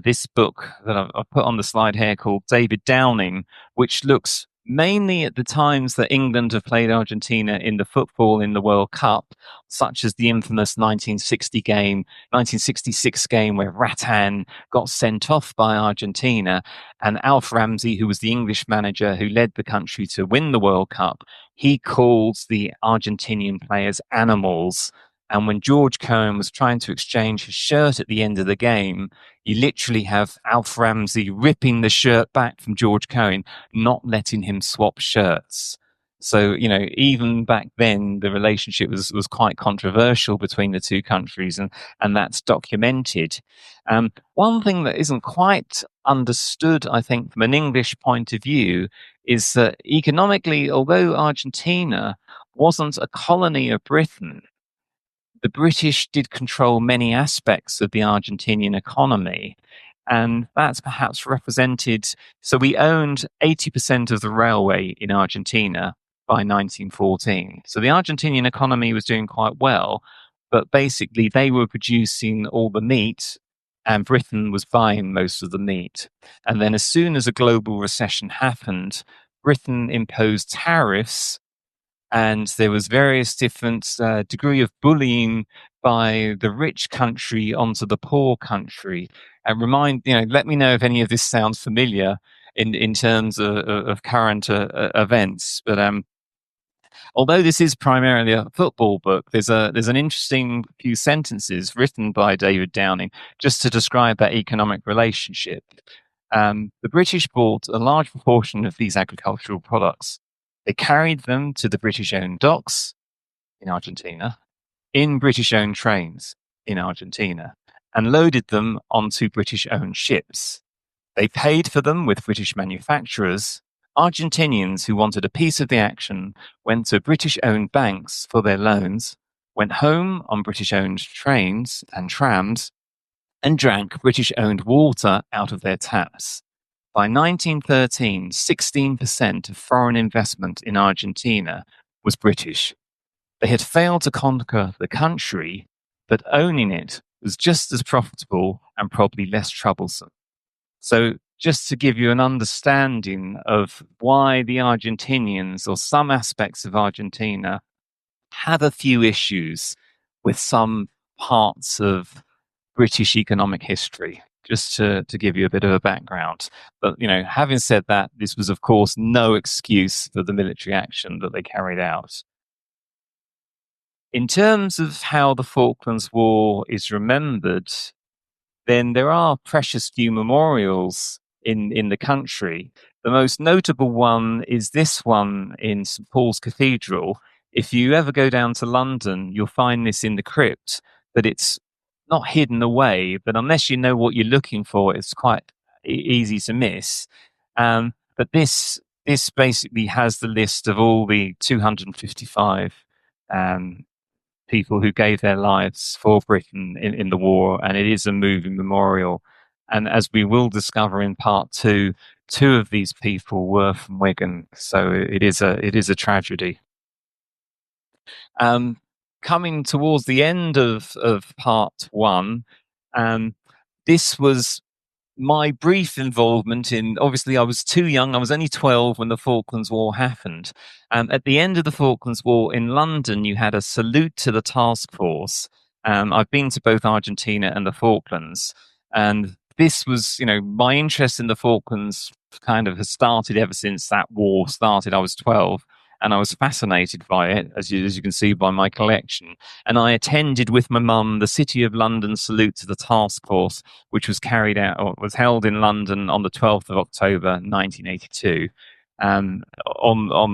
this book that I've put on the slide here called David Downing, which looks mainly at the times that England have played Argentina in the football in the World Cup, such as the infamous 1966 game where Rattan got sent off by Argentina, and Alf Ramsey, who was the English manager who led the country to win the World Cup, he called the Argentinian players animals. And when George Cohen was trying to exchange his shirt at the end of the game, you literally have Alf Ramsey ripping the shirt back from George Cohen, not letting him swap shirts. So, even back then, the relationship was quite controversial between the two countries, and that's documented. One thing that isn't quite understood, I think, from an English point of view, is that economically, although Argentina wasn't a colony of Britain, the British did control many aspects of the Argentinian economy. And that's perhaps represented. So we owned 80% of the railway in Argentina by 1914. So the Argentinian economy was doing quite well, but basically they were producing all the meat and Britain was buying most of the meat. And then as soon as a global recession happened, Britain imposed tariffs and there was various different degree of bullying by the rich country onto the poor country. And let me know if any of this sounds familiar in terms of current events. But although this is primarily a football book, there's an interesting few sentences written by David Downing just to describe that economic relationship. The British bought a large proportion of these agricultural products. They carried them to the British-owned docks in Argentina, in British-owned trains in Argentina, and loaded them onto British-owned ships. They paid for them with British manufacturers. Argentinians who wanted a piece of the action went to British-owned banks for their loans, went home on British-owned trains and trams, and drank British-owned water out of their taps. By 1913, 16% of foreign investment in Argentina was British. They had failed to conquer the country, but owning it was just as profitable and probably less troublesome. So, just to give you an understanding of why the Argentinians, or some aspects of Argentina, have a few issues with some parts of British economic history, just to give you a bit of a background. But, having said that, this was, of course, no excuse for the military action that they carried out. In terms of how the Falklands War is remembered, then there are precious few memorials in the country. The most notable one is this one in St. Paul's Cathedral. If you ever go down to London, you'll find this in the crypt, but it's not hidden away, but unless you know what you're looking for, it's quite easy to miss. But this basically has the list of all the 255 people who gave their lives for Britain in the war, and it is a moving memorial. And as we will discover in part two of these people were from Wigan, so it is a tragedy. Coming towards the end of part one, this was my brief involvement in. Obviously, I was too young. I was only 12 when the Falklands War happened. At the end of the Falklands War in London, you had a salute to the task force. I've been to both Argentina and the Falklands, and this was, my interest in the Falklands kind of has started ever since that war started. I was 12. And I was fascinated by it, as you can see by my collection. And I attended with my mum the City of London salute to the task force, which was carried out, or was held in London on the 12th of October, 1982. On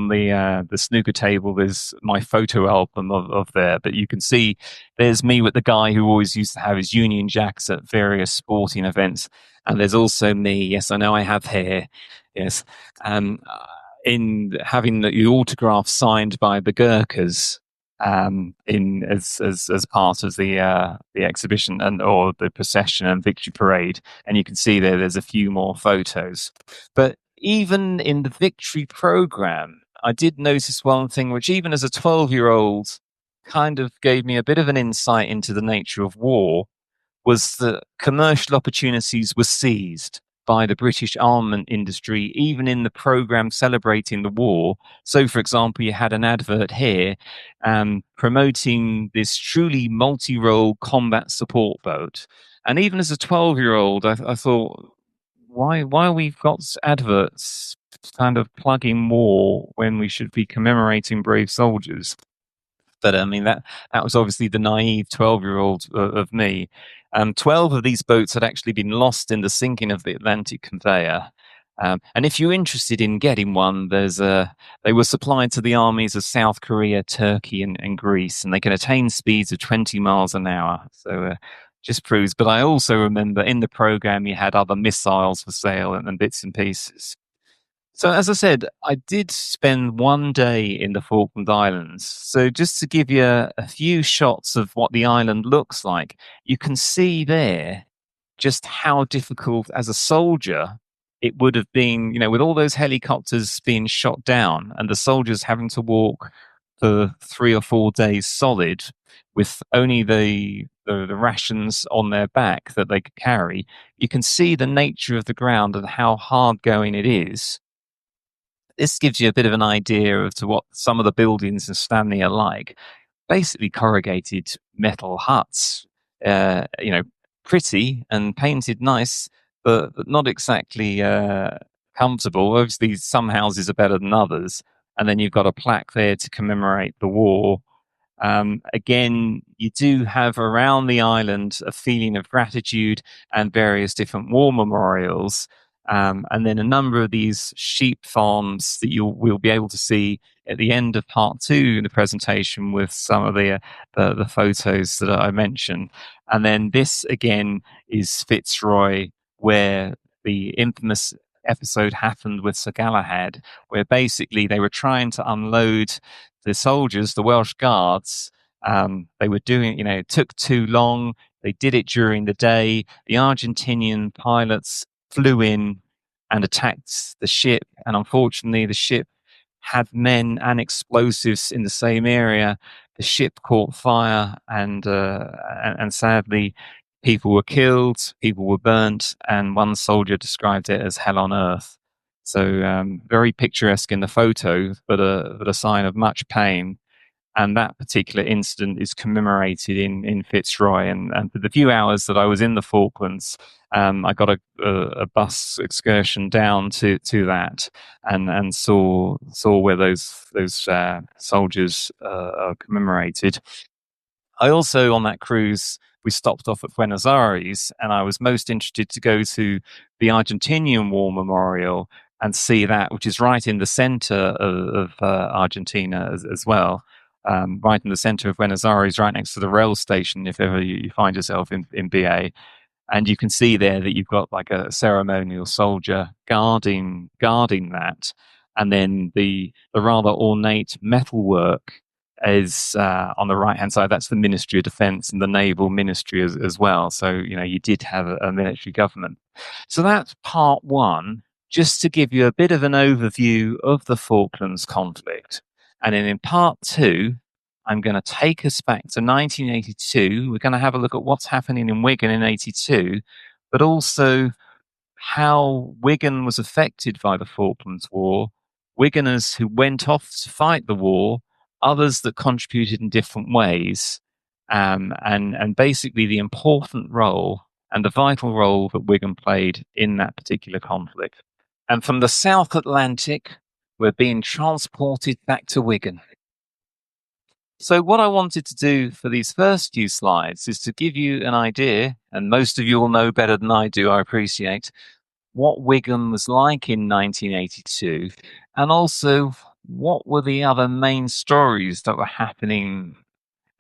the snooker table, there's my photo album of there. But you can see there's me with the guy who always used to have his Union Jacks at various sporting events. And there's also me. Yes, I know I have hair. Yes. In having the autograph signed by the Gurkhas in as part of the exhibition or the procession and victory parade, and you can see there's a few more photos. But even in the victory program, I did notice one thing, which even as a 12-year-old kind of gave me a bit of an insight into the nature of war, was that commercial opportunities were seized by the British armament industry, even in the program celebrating the war. So, for example, you had an advert here promoting this truly multi-role combat support boat. And even as a 12-year-old, I thought, why we've got adverts kind of plugging war when we should be commemorating brave soldiers? But I mean, that was obviously the naive 12-year-old of me. 12 of these boats had actually been lost in the sinking of the Atlantic conveyor. And if you're interested in getting one, they were supplied to the armies of South Korea, Turkey, and Greece, and they can attain speeds of 20 miles an hour. So just proves. But I also remember in the program you had other missiles for sale and bits and pieces. So as I said, I did spend one day in the Falkland Islands. So just to give you a few shots of what the island looks like, you can see there just how difficult as a soldier it would have been, with all those helicopters being shot down and the soldiers having to walk for 3 or 4 days solid with only the rations on their back that they could carry. You can see the nature of the ground and how hard going it is. This gives you a bit of an idea of to what some of the buildings in Stanley are like. Basically corrugated metal huts, pretty and painted nice, but not exactly comfortable. Obviously, some houses are better than others. And then you've got a plaque there to commemorate the war. Again, you do have around the island a feeling of gratitude and various different war memorials. And then a number of these sheep farms that we'll be able to see at the end of part 2 in the presentation with some of the photos that I mentioned. And then this again is Fitzroy, where the infamous episode happened with Sir Galahad, where basically they were trying to unload the soldiers, the Welsh guards. They were doing, it took too long. They did it during the day. The Argentinian pilots flew in and attacked the ship. And unfortunately, the ship had men and explosives in the same area. The ship caught fire, and sadly, people were killed, people were burnt, and one soldier described it as hell on earth. So very picturesque in the photo, but a sign of much pain. And that particular incident is commemorated in Fitzroy. And for the few hours that I was in the Falklands, I got a bus excursion down to that and saw where those soldiers are commemorated. I also, on that cruise, we stopped off at Buenos Aires, and I was most interested to go to the Argentinian War Memorial and see that, which is right in the center of Argentina as well. Right in the center of Buenos Aires, right next to the rail station, if ever you find yourself in BA. And you can see there that you've got like a ceremonial soldier guarding that. And then the rather ornate metalwork is on the right-hand side. That's the Ministry of Defense and the Naval Ministry as well. So, you did have a military government. So that's part 1, just to give you a bit of an overview of the Falklands conflict. And then in part 2, I'm going to take us back to 1982. We're going to have a look at what's happening in Wigan in 82, but also how Wigan was affected by the Falklands War, Wiganers who went off to fight the war, others that contributed in different ways, and basically the important role and the vital role that Wigan played in that particular conflict. And from the South Atlantic, we're being transported back to Wigan. So what I wanted to do for these first few slides is to give you an idea, and most of you will know better than I do, I appreciate, what Wigan was like in 1982, and also what were the other main stories that were happening.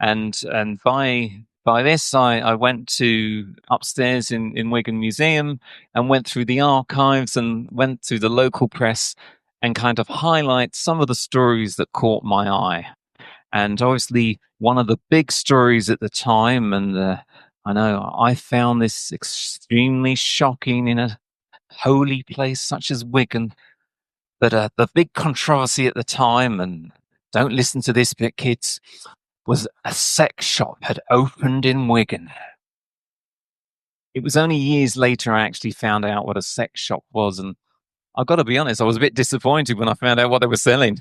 And by this, I went to upstairs in Wigan Museum and went through the archives and went through the local press and kind of highlight some of the stories that caught my eye. And obviously, one of the big stories at the time, and I know I found this extremely shocking in a holy place such as Wigan, but the big controversy at the time, and don't listen to this bit, kids, was a sex shop had opened in Wigan. It was only years later I actually found out what a sex shop was, and I've got to be honest, I was a bit disappointed when I found out what they were selling.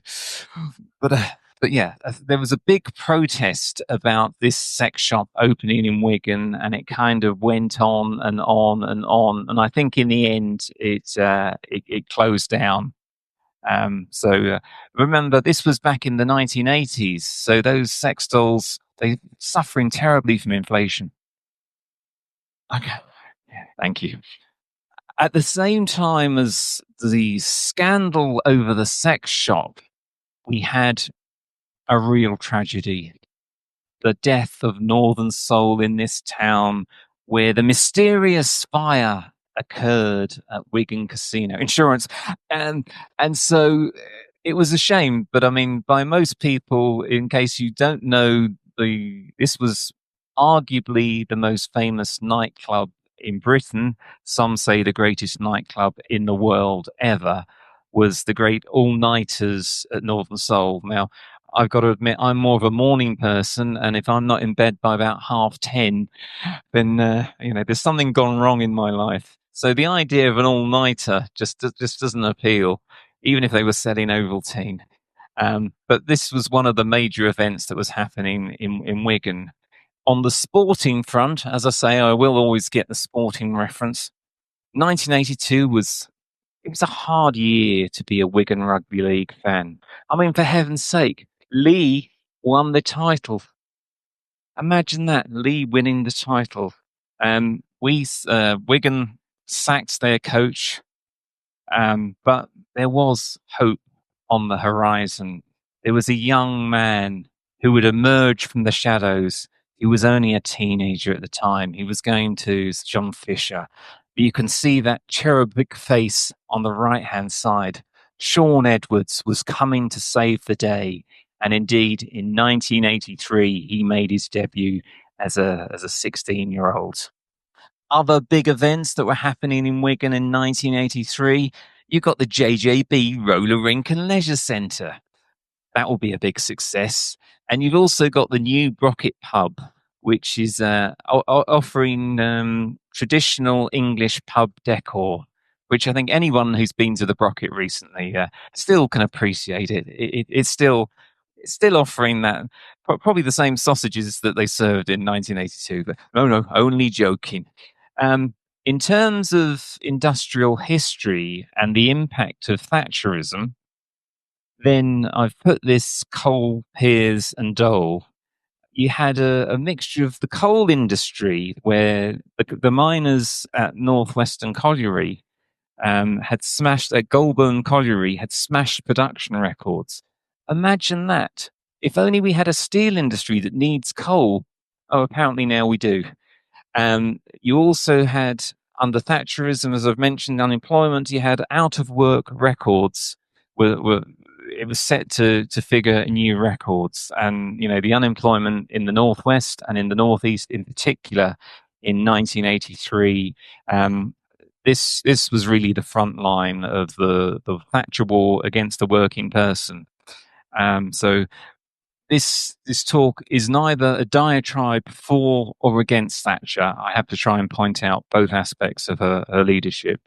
But yeah, there was a big protest about this sex shop opening in Wigan, and it kind of went on and on and on. And I think in the end, it closed down. So remember, this was back in the 1980s. So those sex dolls, they're suffering terribly from inflation. Okay, yeah, thank you. At the same time as the scandal over the sex shop, we had a real tragedy, the death of Northern Soul in this town, where the mysterious fire occurred at Wigan Casino Insurance, and so it was a shame. But I mean, by most people, in case you don't know, this was arguably the most famous nightclub in Britain. Some say the greatest nightclub in the world ever was the great All Nighters at Northern Soul. Now, I've got to admit, I'm more of a morning person, and if I'm not in bed by about 10:30, then there's something gone wrong in my life. So the idea of an all-nighter just doesn't appeal, even if they were selling Ovaltine. But this was one of the major events that was happening in Wigan. On the sporting front, as I say, I will always get the sporting reference. 1982 was it was a hard year to be a Wigan Rugby League fan. I mean, for heaven's sake, Lee won the title. Imagine that, Lee winning the title. Wigan sacked their coach, but there was hope on the horizon. There was a young man who would emerge from the shadows. He was only a teenager at the time. He was going to John Fisher. But you can see that cherubic face on the right hand side. Sean Edwards was coming to save the day. And indeed, in 1983, he made his debut as a 16-year-old. Other big events that were happening in Wigan in 1983, you got the JJB Roller Rink and Leisure Centre. That will be a big success. And you've also got the new Brocket Pub, which is offering traditional English pub decor, which I think anyone who's been to the Brocket recently still can appreciate it. It's still offering that, probably the same sausages that they served in 1982. But no, only joking. In terms of industrial history and the impact of Thatcherism, then I've put this coal, Piers, and Dole. You had a mixture of the coal industry, where the miners at Northwestern Colliery had smashed, at Goulburn Colliery had smashed production records. Imagine that. If only we had a steel industry that needs coal. Oh, apparently now we do. You also had, under Thatcherism, as I've mentioned, unemployment. You had out of work records. It was set to figure new records, and the unemployment in the northwest and in the northeast, in particular, in 1983. This was really the front line of the Thatcher war against the working person. So this talk is neither a diatribe for or against Thatcher. I have to try and point out both aspects of her leadership.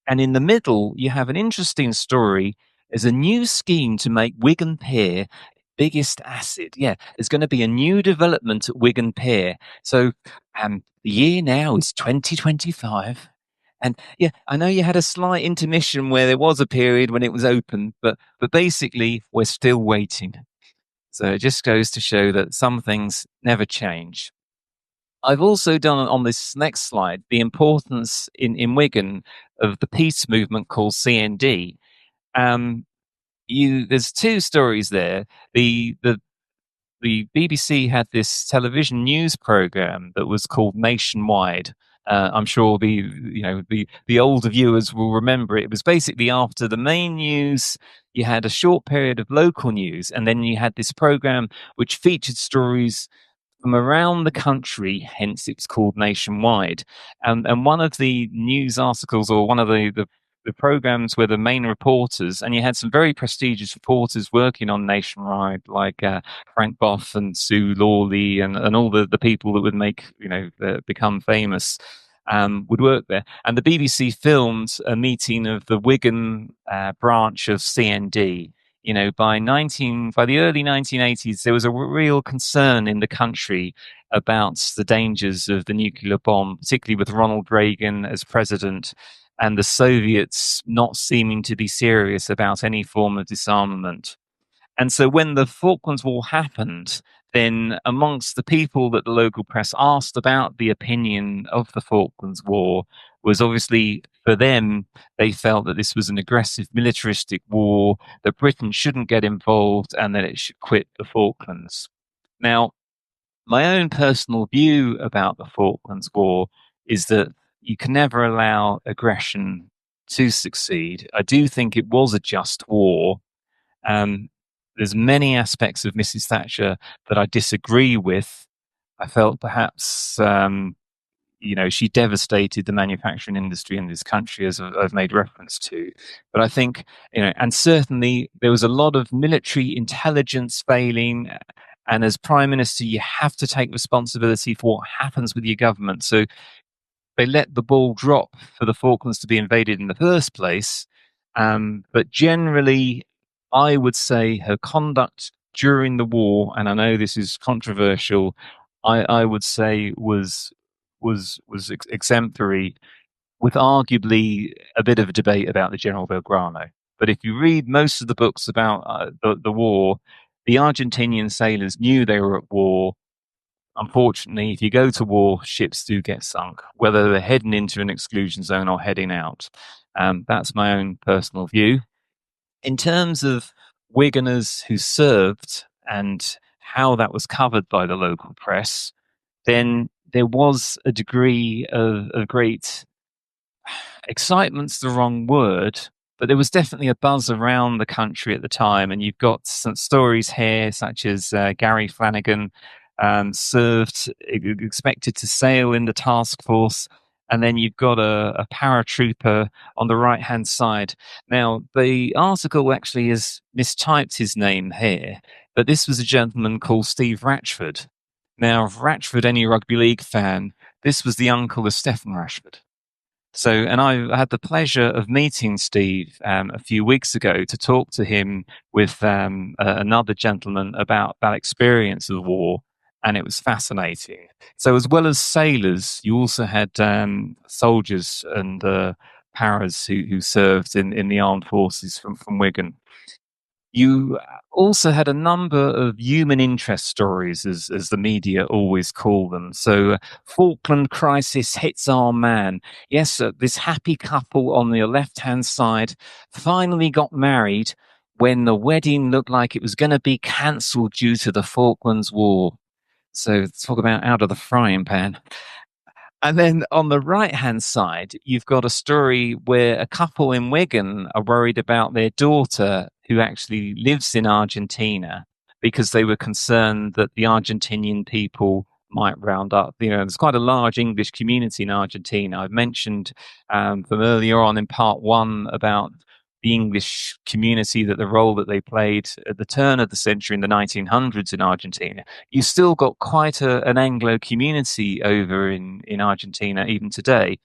And in the middle, you have an interesting story. There's a new scheme to make Wigan Pier biggest asset. Yeah, there's going to be a new development at Wigan Pier. So the year now is 2025. And yeah, I know you had a slight intermission where there was a period when it was open, but basically we're still waiting. So it just goes to show that some things never change. I've also done on this next slide the importance in Wigan of the peace movement called CND. There's two stories there. The BBC had this television news program that was called Nationwide. I'm sure the older viewers will remember it. It was basically after the main news, you had a short period of local news, and then you had this program which featured stories from around the country, hence it's called Nationwide. And one of the news articles, or one of the programs, were the main reporters, and you had some very prestigious reporters working on Nationwide, like Frank Boff and Sue Lawley, and all the people that would make become famous. Would work there, and the BBC filmed a meeting of the Wigan branch of CND. By the early 1980s, there was a real concern in the country about the dangers of the nuclear bomb, particularly with Ronald Reagan as president, and the Soviets not seeming to be serious about any form of disarmament. And so when the Falklands War happened, then amongst the people that the local press asked about the opinion of the Falklands War was obviously For them, they felt that this was an aggressive militaristic war, that Britain shouldn't get involved, and that it should quit the Falklands. Now, my own personal view about the Falklands War is that you can never allow aggression to succeed. I do think it was a just war. Um, there's many aspects of Mrs. Thatcher that I disagree with. I felt perhaps she devastated the manufacturing industry in this country, as I've made reference to. But I think, and certainly there was a lot of military intelligence failing. And as Prime Minister, you have to take responsibility for what happens with your government. So they let the ball drop for the Falklands to be invaded in the first place. But generally, I would say her conduct during the war, and I know this is controversial, I would say was exemplary, with arguably a bit of a debate about the General Belgrano. But if you read most of the books about the war, the Argentinian sailors knew they were at war. Unfortunately, if you go to war, ships do get sunk, whether they're heading into an exclusion zone or heading out. That's my own personal view. In terms of Wiganers who served and how that was covered by the local press, then there was a degree of great excitement's the wrong word, but there was definitely a buzz around the country at the time. And you've got some stories here, such as Gary Flanagan served, expected to sail in the task force. And then you've got a paratrooper on the right hand side. Now, the article actually has mistyped his name here, but this was a gentleman called Steve Ratchford. Now, Ratchford, any rugby league fan, this was the uncle of Stephen Rashford. So, and I had the pleasure of meeting Steve a few weeks ago to talk to him with another gentleman about that experience of war, and it was fascinating. So, as well as sailors, you also had soldiers and paras who served in the armed forces from Wigan. You also had a number of human interest stories, as the media always call them. So, Falkland crisis hits our man. Yes, this happy couple on the left-hand side finally got married when the wedding looked like it was going to be cancelled due to the Falklands War. So, talk about out of the frying pan. And then on the right hand side, you've got a story where a couple in Wigan are worried about their daughter who actually lives in Argentina because they were concerned that the Argentinian people might round up. There's quite a large English community in Argentina. I've mentioned from earlier on in part one about the English community, that the role that they played at the turn of the century in the 1900s in Argentina. You've still got quite an Anglo community over in Argentina even today.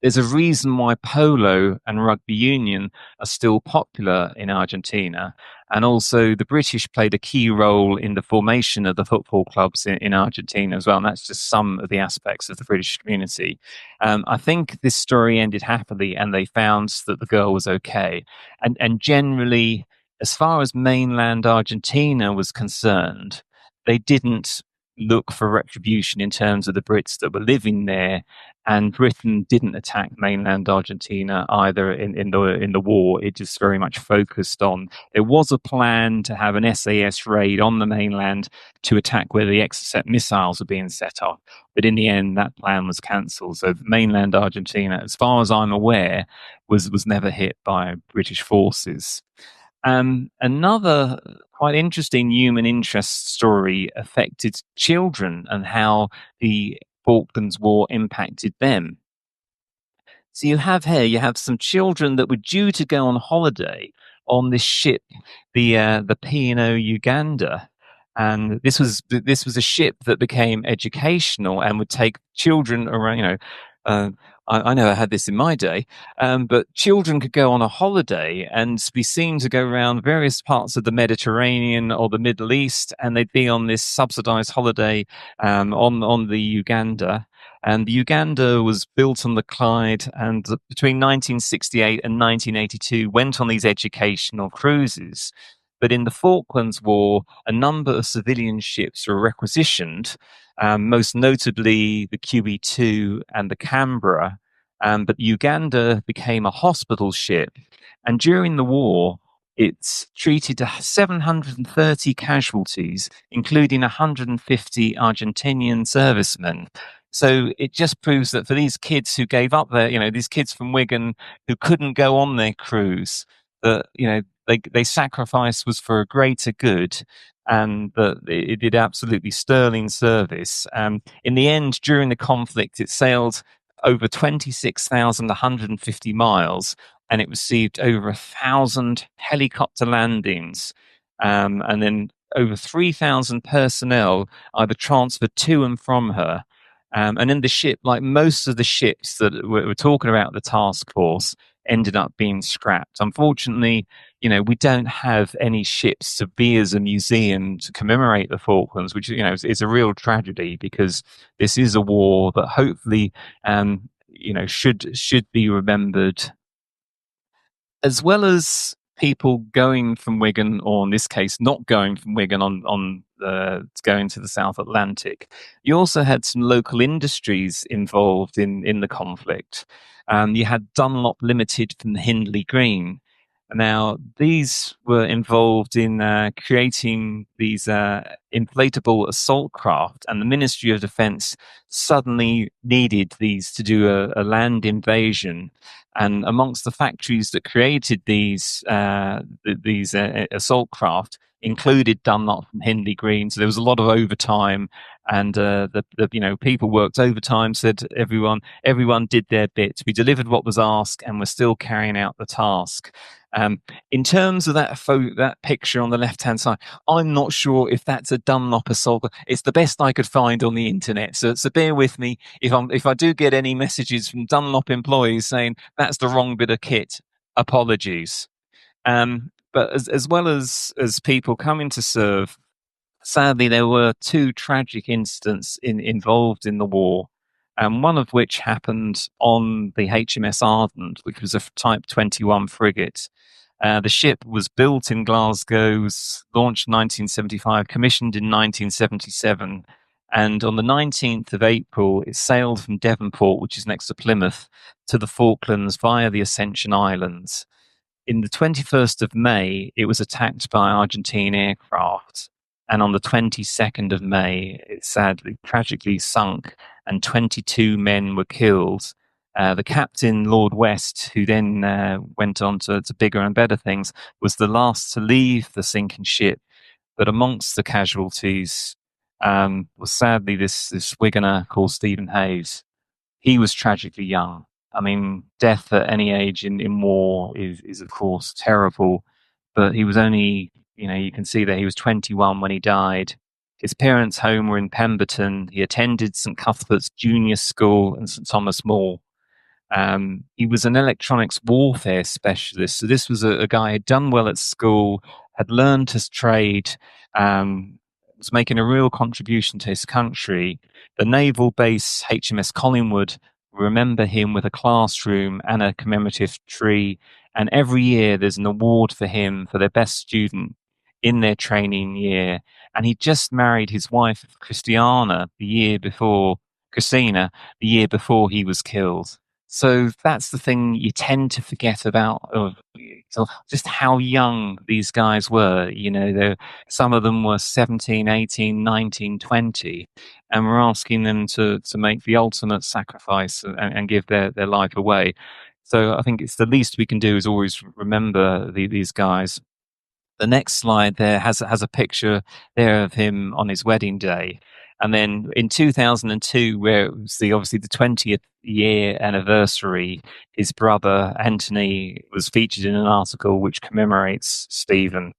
There's a reason why polo and rugby union are still popular in Argentina. And also, the British played a key role in the formation of the football clubs in Argentina as well. And that's just some of the aspects of the British community. I think this story ended happily, and they found that the girl was okay. And generally, as far as mainland Argentina was concerned, they didn't look for retribution in terms of the Brits that were living there, and Britain didn't attack mainland Argentina either in the war. It just very much focused on, there was a plan to have an SAS raid on the mainland to attack where the Exocet missiles were being set off, but in the end that plan was cancelled. So mainland Argentina, as far as I'm aware, was never hit by British forces. Another quite interesting human interest story affected children and how the Falklands War impacted them. So you have some children that were due to go on holiday on this ship, the P&O Uganda. And this was a ship that became educational and would take children around. I know I had this in my day, but children could go on a holiday and be seen to go around various parts of the Mediterranean or the Middle East, and they'd be on this subsidized holiday on the Uganda. And the Uganda was built on the Clyde, and between 1968 and 1982 went on these educational cruises. But in the Falklands War, a number of civilian ships were requisitioned, most notably the QE2 and the Canberra. But Uganda became a hospital ship, and during the war, it's treated 730 casualties, including 150 Argentinian servicemen. So it just proves that for these kids who gave up these kids from Wigan who couldn't go on their cruise, that, they sacrifice was for a greater good, and that it did absolutely sterling service. In the end, during the conflict, it sailed over 26,150 miles, and it received over 1,000 helicopter landings, and then over 3,000 personnel either transferred to and from her. And in the ship, like most of the ships that we're talking about, the task force ended up being scrapped. Unfortunately, we don't have any ships to be as a museum to commemorate the Falklands, which, is a real tragedy, because this is a war that hopefully, should be remembered, as well as people going from Wigan, or in this case, not going from Wigan on going to the South Atlantic. You also had some local industries involved in the conflict. You had Dunlop Limited from the Hindley Green. Now, these were involved in creating these inflatable assault craft, and the Ministry of Defence suddenly needed these to do a land invasion. And amongst the factories that created these assault craft included Dunlop and Hindley Green. So there was a lot of overtime, and the people worked overtime. Said everyone did their bit. We delivered what was asked, and we're still carrying out the task. In terms of that picture on the left-hand side, I'm not sure if that's a Dunlop assault. It's the best I could find on the internet. So bear with me if I do get any messages from Dunlop employees saying that's the wrong bit of kit. Apologies. But as well as people coming to serve, sadly, there were two tragic incidents involved in the war, and one of which happened on the HMS Ardent, which was a Type 21 frigate. The ship was built in Glasgow, was launched in 1975, commissioned in 1977, and on the 19th of April, it sailed from Devonport, which is next to Plymouth, to the Falklands via the Ascension Islands. In the 21st of May, it was attacked by Argentine aircraft. And on the 22nd of May, it sadly, tragically sunk, and 22 men were killed. The captain, Lord West, who then went on to bigger and better things, was the last to leave the sinking ship. But amongst the casualties was sadly this Wiganer called Stephen Hayes. He was tragically young. I mean, death at any age in war is of course terrible, but he was only, you can see that he was 21 when he died. His parents' home were in Pemberton. He attended St Cuthbert's Junior School and St Thomas More. He was an electronics warfare specialist. So this was a guy who had done well at school, had learned his trade, was making a real contribution to his country. The naval base HMS Collingwood remember him with a classroom and a commemorative tree. And every year there's an award for him for their best student in their training year. And he just married his wife, Christina, the year before he was killed. So that's the thing you tend to forget about, so just how young these guys were. Some of them were 17, 18, 19, 20, and we're asking them to make the ultimate sacrifice and give their life away. So I think it's the least we can do is always remember these guys. The next slide there has a picture there of him on his wedding day. And then in 2002, where it was obviously the 20th year anniversary, his brother Anthony was featured in an article which commemorates Stephen.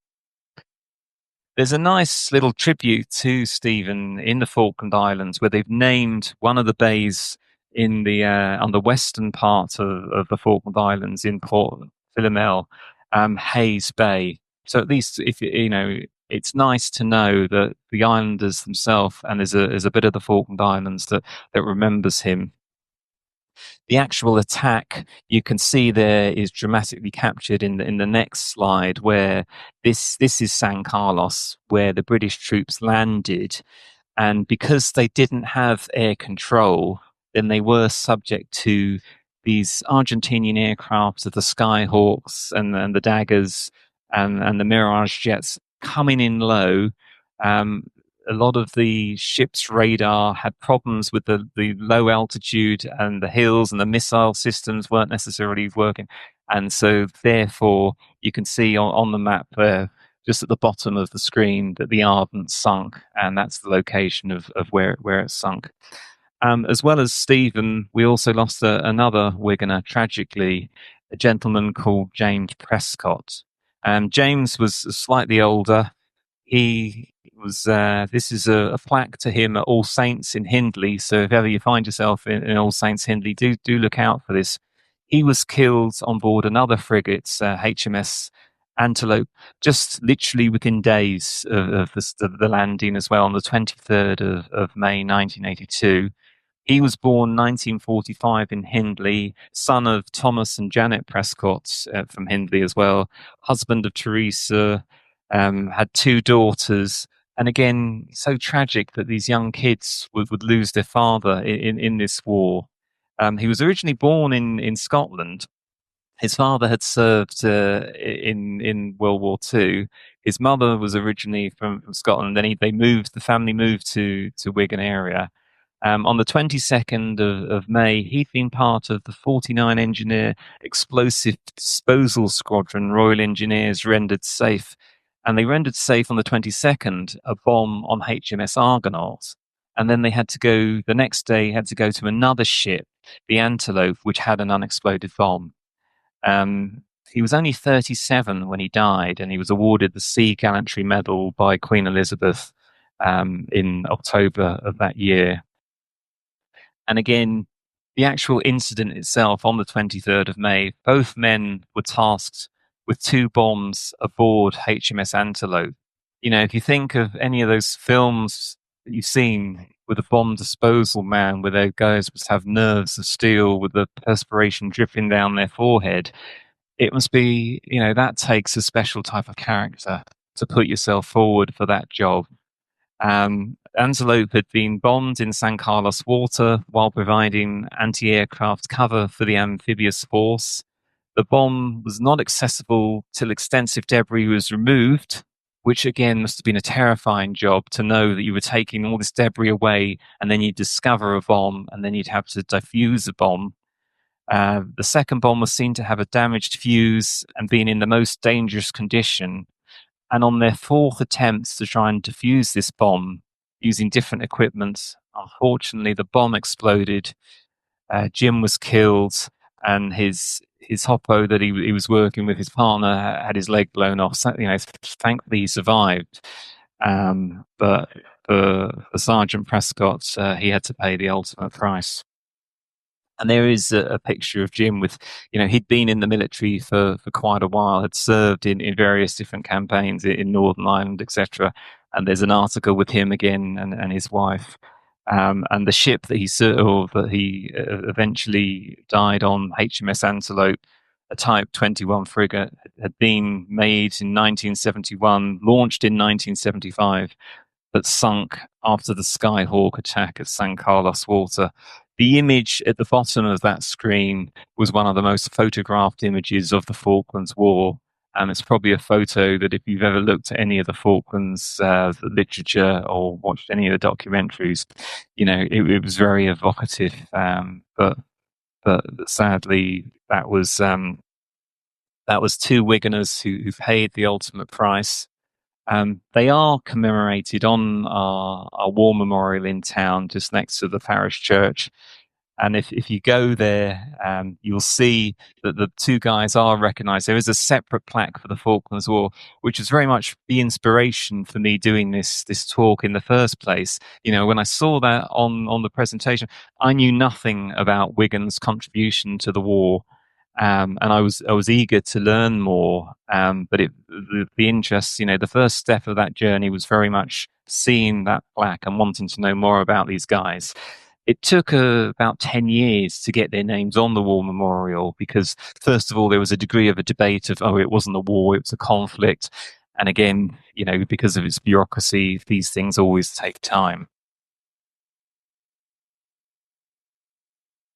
There's a nice little tribute to Stephen in the Falkland Islands, where they've named one of the bays in the on the western part of the Falkland Islands in Port Philomel, Hayes Bay. So at least if it's nice to know that the islanders themselves, and there's a bit of the Falkland Islands that remembers him. The actual attack you can see there is dramatically captured in the next slide, where this is San Carlos, where the British troops landed, and because they didn't have air control, then they were subject to these Argentinian aircraft of the Skyhawks and the Daggers and the Mirage jets coming in low. Um, a lot of the ship's radar had problems with the low altitude, and the hills and the missile systems weren't necessarily working. And so, therefore, you can see on the map there, just at the bottom of the screen, that the Ardent sunk, and that's the location of where it sunk. As well as Stephen, we also lost another Wiganer, tragically, a gentleman called James Prescott. James was slightly older. He was. This is a plaque to him at All Saints in Hindley. So if ever you find yourself in All Saints Hindley, do look out for this. He was killed on board another frigate, HMS Antelope, just literally within days of the landing as well, on the 23rd of May 1982. He was born 1945 in Hindley, son of Thomas and Janet Prescott from Hindley as well, husband of Teresa, had two daughters. And again, so tragic that these young kids would lose their father in this war. He was originally born in Scotland. His father had served in World War II. His mother was originally from Scotland. Then the family moved to Wigan area. On the 22nd of May, he'd been part of the 49 Engineer Explosive Disposal Squadron Royal Engineers rendered safe. And they rendered safe on the 22nd a bomb on HMS Argonaut. And then the next day, had to go to another ship, the Antelope, which had an unexploded bomb. He was only 37 when he died, and he was awarded the Sea Gallantry Medal by Queen Elizabeth in October of that year. And again, the actual incident itself on the 23rd of May, both men were tasked with two bombs aboard HMS Antelope. You know, if you think of any of those films that you've seen with a bomb disposal man, where their guys must have nerves of steel with the perspiration dripping down their forehead, it must be, that takes a special type of character to put yourself forward for that job. Antelope had been bombed in San Carlos water while providing anti-aircraft cover for the amphibious force. The bomb was not accessible till extensive debris was removed, which again must have been a terrifying job, to know that you were taking all this debris away and then you'd discover a bomb and then you'd have to defuse a bomb. The second bomb was seen to have a damaged fuse and being in the most dangerous condition. And on their fourth attempts to try and defuse this bomb using different equipment, unfortunately, the bomb exploded. Jim was killed, and his hoppo that he was working with, his partner, had his leg blown off. So, thankfully he survived. But for Sergeant Prescott, he had to pay the ultimate price. And there is a picture of Jim with, he'd been in the military for quite a while, had served in various different campaigns in Northern Ireland, etc. And there's an article with him again and his wife. And the ship that he eventually died on, HMS Antelope, a Type 21 frigate, had been made in 1971, launched in 1975, but sunk after the Skyhawk attack at San Carlos Water. The image at the bottom of that screen was one of the most photographed images of the Falklands War. And it's probably a photo that, if you've ever looked at any of the Falklands literature or watched any of the documentaries, it was very evocative. But sadly, that was two Wiganers who paid the ultimate price. They are commemorated on our war memorial in town, just next to the parish church. And if you go there, you'll see that the two guys are recognised. There is a separate plaque for the Falklands War, which was very much the inspiration for me doing this talk in the first place. When I saw that on the presentation, I knew nothing about Wigan's contribution to the war. And I was eager to learn more. But the interest, the first step of that journey was very much seeing that plaque and wanting to know more about these guys. It took about 10 years to get their names on the war memorial, because first of all, there was a degree of a debate of, it wasn't a war, it was a conflict. And again, because of its bureaucracy, these things always take time.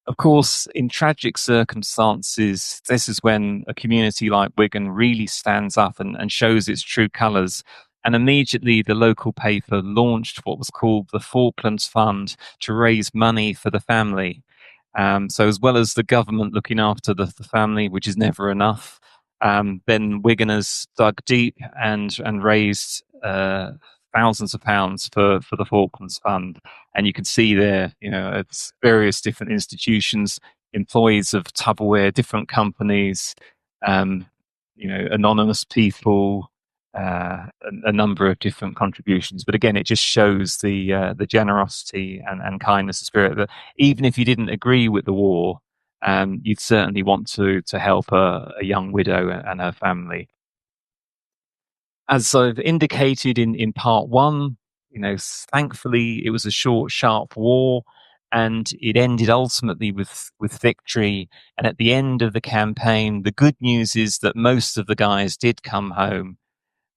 Of course, in tragic circumstances, this is when a community like Wigan really stands up and shows its true colours. And immediately, the local paper launched what was called the Falklands Fund to raise money for the family. So, as well as the government looking after the family, which is never enough, then Wiganers dug deep and raised thousands of pounds for the Falklands Fund. And you can see there, it's various different institutions, employees of Tupperware, different companies, um, anonymous people, a number of different contributions. But again, it just shows the generosity and kindness of spirit that even if you didn't agree with the war, you'd certainly want to help a young widow and her family. As I've indicated in part one, thankfully it was a short, sharp war, and it ended ultimately with victory. And at the end of the campaign, the good news is that most of the guys did come home.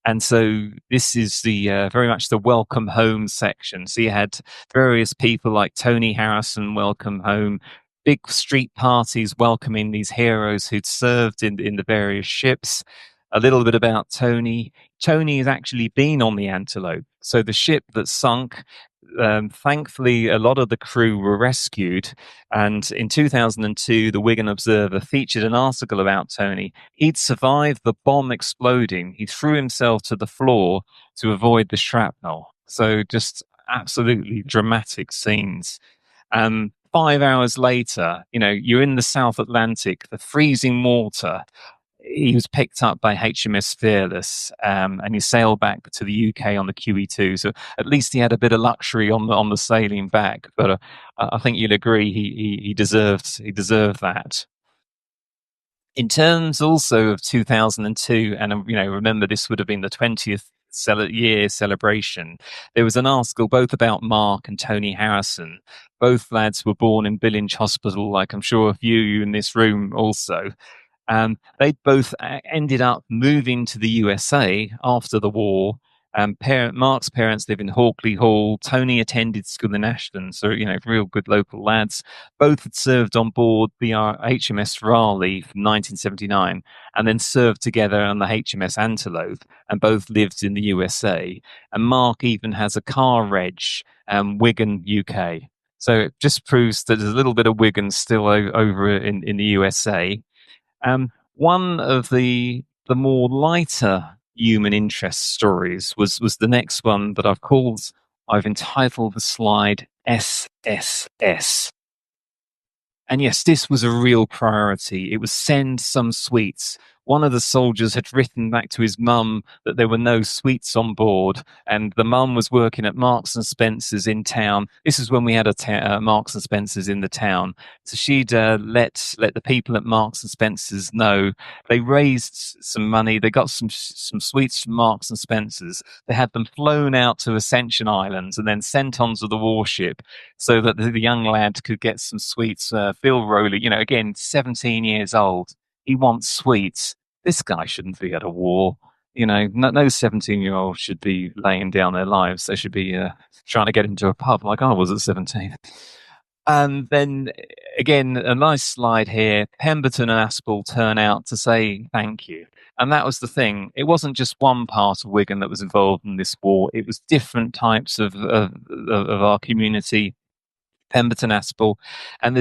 And so this is the very much the welcome home section. So you had various people like Tony Harrison welcome home, big street parties welcoming these heroes who'd served in the various ships. A little bit about Tony. Tony has actually been on the Antelope. So the ship that sunk, thankfully, a lot of the crew were rescued. And in 2002, the Wigan Observer featured an article about Tony. He'd survived the bomb exploding. He threw himself to the floor to avoid the shrapnel. So just absolutely dramatic scenes. 5 hours later, you're in the South Atlantic, the freezing water. He was picked up by HMS Fearless, and he sailed back to the UK on the QE2. So at least he had a bit of luxury on the sailing back. But I think you'll agree he deserved that. In terms also of 2002, and remember this would have been the 20th year celebration. There was an article both about Mark and Tony Harrison. Both lads were born in Billinge Hospital, like I'm sure a few of you in this room also. They both ended up moving to the USA after the war. Mark's parents live in Hawkley Hall. Tony attended school in Ashton, so real good local lads. Both had served on board the HMS Raleigh from 1979, and then served together on the HMS Antelope, and both lived in the USA. And Mark even has a car reg, Wigan, UK. So it just proves that there's a little bit of Wigan still over in the USA. One of the more lighter human interest stories was the next one that I've entitled the slide SSS. And yes, this was a real priority. It was send some sweets. One of the soldiers had written back to his mum that there were no sweets on board, and the mum was working at Marks and Spencer's in town. This is when we had a Marks and Spencer's in the town, so she'd let the people at Marks and Spencer's know. They raised some money. They got some sweets from Marks and Spencer's. They had them flown out to Ascension Islands and then sent onto the warship so that the young lad could get some sweets. Phil Rowley, again, 17 years old. He wants sweets. This guy shouldn't be at a war. No 17-year-old should be laying down their lives. They should be trying to get into a pub like I was at 17. And then again, a nice slide here. Pemberton and Aspel turn out to say thank you. And that was the thing. It wasn't just one part of Wigan that was involved in this war. It was different types of our community. Pemberton Aspel, and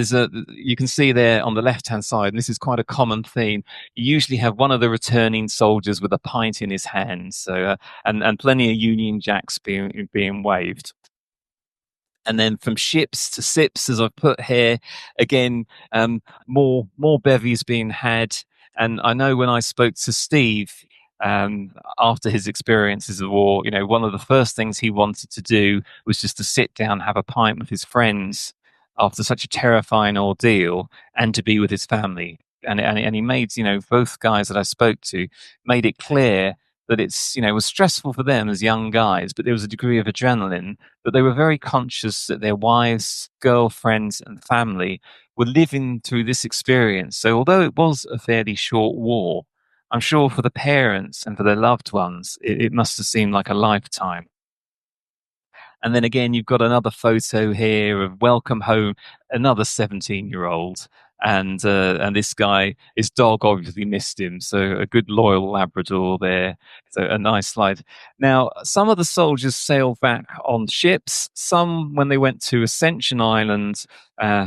you can see there on the left hand side, and this is quite a common theme. You usually have one of the returning soldiers with a pint in his hand, so and plenty of Union Jacks being waved. And then from ships to sips, as I've put here, again, more bevies being had. And I know when I spoke to Steve after his experiences of war, one of the first things he wanted to do was just to sit down, have a pint with his friends after such a terrifying ordeal, and to be with his family. And he made, both guys that I spoke to made it clear that it was stressful for them as young guys, but there was a degree of adrenaline, but they were very conscious that their wives, girlfriends, and family were living through this experience. So although it was a fairly short war, I'm sure for the parents and for their loved ones, it must have seemed like a lifetime. And then again, you've got another photo here of welcome home, another 17-year-old. And this guy, his dog obviously missed him. So a good loyal Labrador there. So a nice slide. Now, some of the soldiers sailed back on ships. Some, when they went to Ascension Island,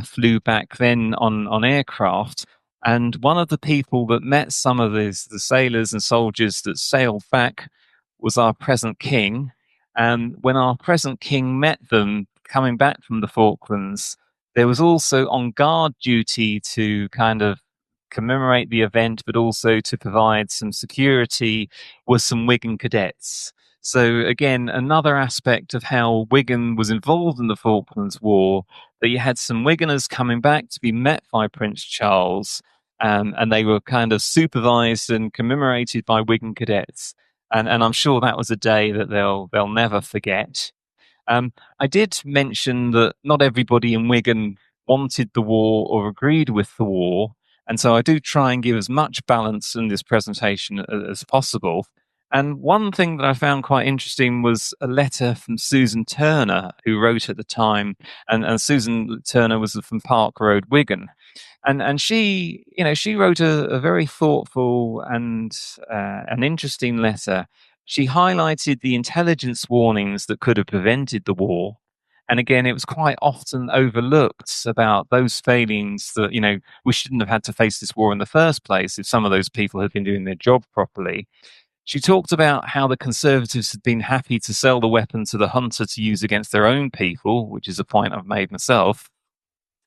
flew back then on aircraft. And one of the people that met some of the sailors and soldiers that sailed back was our present king. And when our present king met them coming back from the Falklands, there was also on guard duty to kind of commemorate the event, but also to provide some security, was some Wigan cadets. So again, another aspect of how Wigan was involved in the Falklands War, that you had some Wiganers coming back to be met by Prince Charles, and they were kind of supervised and commemorated by Wigan cadets. And I'm sure that was a day that they'll never forget. I did mention that not everybody in Wigan wanted the war or agreed with the war, and so I do try and give as much balance in this presentation as possible. And one thing that I found quite interesting was a letter from Susan Turner, who wrote at the time, and Susan Turner was from Park Road, Wigan. And she, she wrote a very thoughtful and an interesting letter. She highlighted the intelligence warnings that could have prevented the war. And again, it was quite often overlooked about those failings that, we shouldn't have had to face this war in the first place if some of those people had been doing their job properly. She talked about how the Conservatives had been happy to sell the weapon to the hunter to use against their own people, which is a point I've made myself.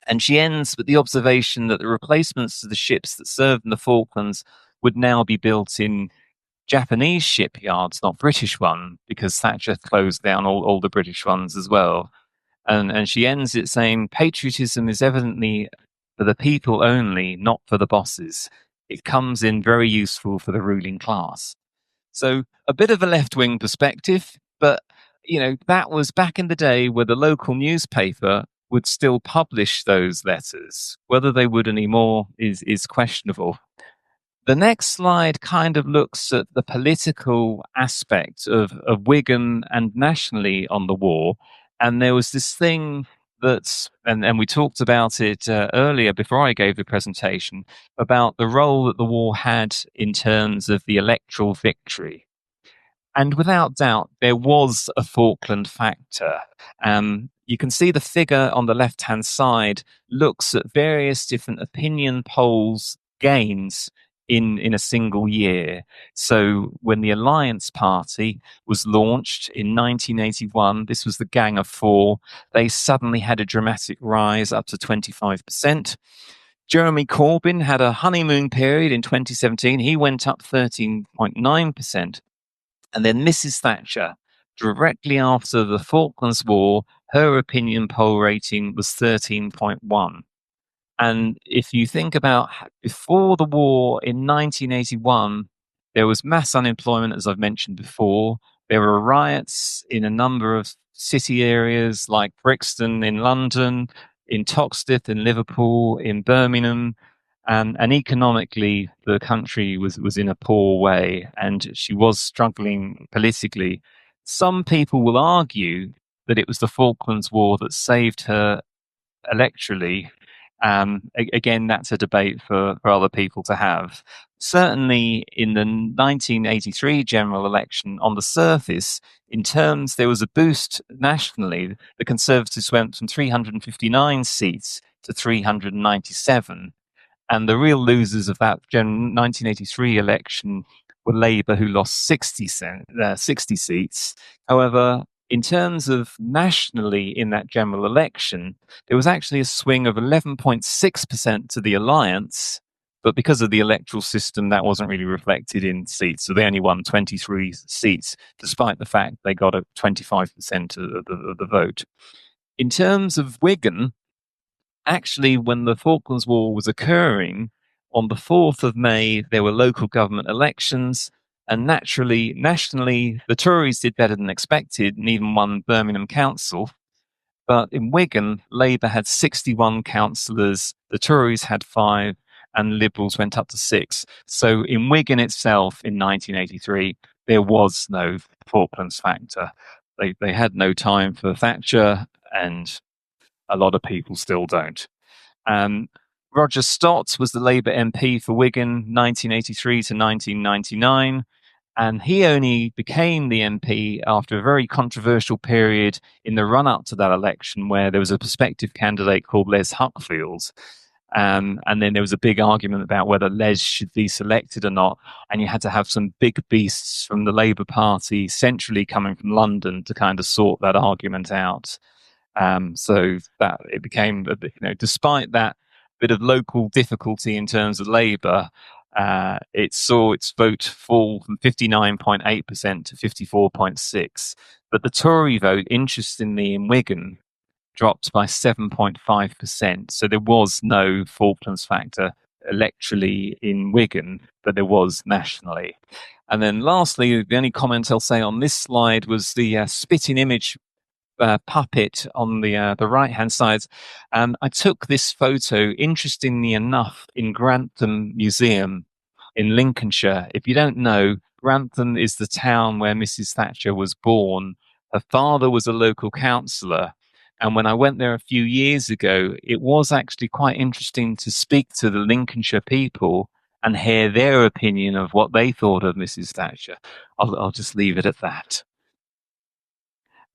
And she ends with the observation that the replacements to the ships that served in the Falklands would now be built in Japanese shipyards, not British ones, because Thatcher closed down all the British ones as well. And she ends it saying, patriotism is evidently for the people only, not for the bosses. It comes in very useful for the ruling class. So a bit of a left-wing perspective, but that was back in the day where the local newspaper would still publish those letters. Whether they would anymore is questionable. The next slide kind of looks at the political aspect of Wigan and nationally on the war. And there was this thing and we talked about it earlier before I gave the presentation, about the role that the war had in terms of the electoral victory. And without doubt, there was a Falkland factor. You can see the figure on the left-hand side looks at various different opinion polls gains in a single year. So when the Alliance Party was launched in 1981, this was the Gang of Four, they suddenly had a dramatic rise up to 25%. Jeremy Corbyn had a honeymoon period in 2017. He went up 13.9%. And then Mrs. Thatcher, directly after the Falklands War, her opinion poll rating was 13.1. And if you think about before the war in 1981, there was mass unemployment, as I've mentioned before. There were riots in a number of city areas like Brixton in London, in Toxteth in Liverpool, in Birmingham. And economically, the country was in a poor way, and she was struggling politically. Some people will argue that it was the Falklands War that saved her electorally. Again, that's a debate for other people to have. Certainly, in the 1983 general election, on the surface, in terms, there was a boost nationally. The Conservatives went from 359 seats to 397. And the real losers of that 1983 election were Labour, who lost 60 seats. However, in terms of nationally in that general election, there was actually a swing of 11.6% to the Alliance. But because of the electoral system, that wasn't really reflected in seats. So they only won 23 seats, despite the fact they got a 25% of the vote. In terms of Wigan, actually, when the Falklands War was occurring, on the 4th of May, there were local government elections. And naturally, nationally, the Tories did better than expected and even won Birmingham Council. But in Wigan, Labour had 61 councillors, the Tories had 5, and Liberals went up to 6. So in Wigan itself, in 1983, there was no Falklands factor. they had no time for Thatcher, and a lot of people still don't. Um, Roger Stott was the Labour MP for Wigan, 1983 to 1999. And he only became the MP after a very controversial period in the run up to that election, where there was a prospective candidate called Les Huckfield. And then there was a big argument about whether Les should be selected or not. And you had to have some big beasts from the Labour Party centrally coming from London to kind of sort that argument out. So that it became, despite that bit of local difficulty in terms of Labour, it saw its vote fall from 59.8% to 54.6%. But the Tory vote, interestingly, in Wigan, dropped by 7.5%. So there was no Falklands factor electorally in Wigan, but there was nationally. And then lastly, the only comment I'll say on this slide was the spitting image puppet on the right hand side. I took this photo, interestingly enough, in Grantham Museum in Lincolnshire. If you don't know, Grantham is the town where Mrs. Thatcher was born. Her father was a local councillor. And when I went there a few years ago, it was actually quite interesting to speak to the Lincolnshire people and hear their opinion of what they thought of Mrs. Thatcher. I'll just leave it at that.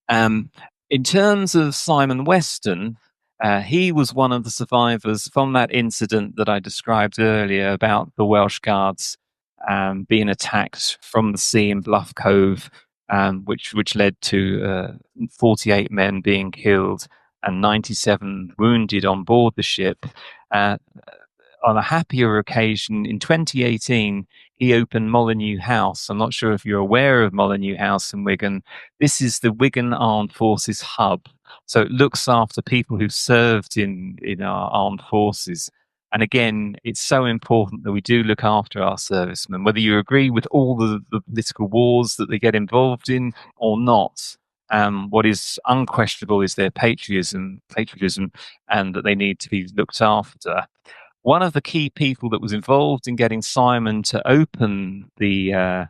Um, in terms of Simon Weston, he was one of the survivors from that incident that I described earlier about the Welsh Guards being attacked from the sea in Bluff Cove, which led to 48 men being killed and 97 wounded on board the ship. On a happier occasion, in 2018, he opened Molyneux House. I'm not sure if you're aware of Molyneux House in Wigan. This is the Wigan Armed Forces hub. So it looks after people who served in our armed forces. And again, it's so important that we do look after our servicemen, whether you agree with all the political wars that they get involved in or not. What is unquestionable is their patriotism, and that they need to be looked after. One of the key people that was involved in getting Simon to open the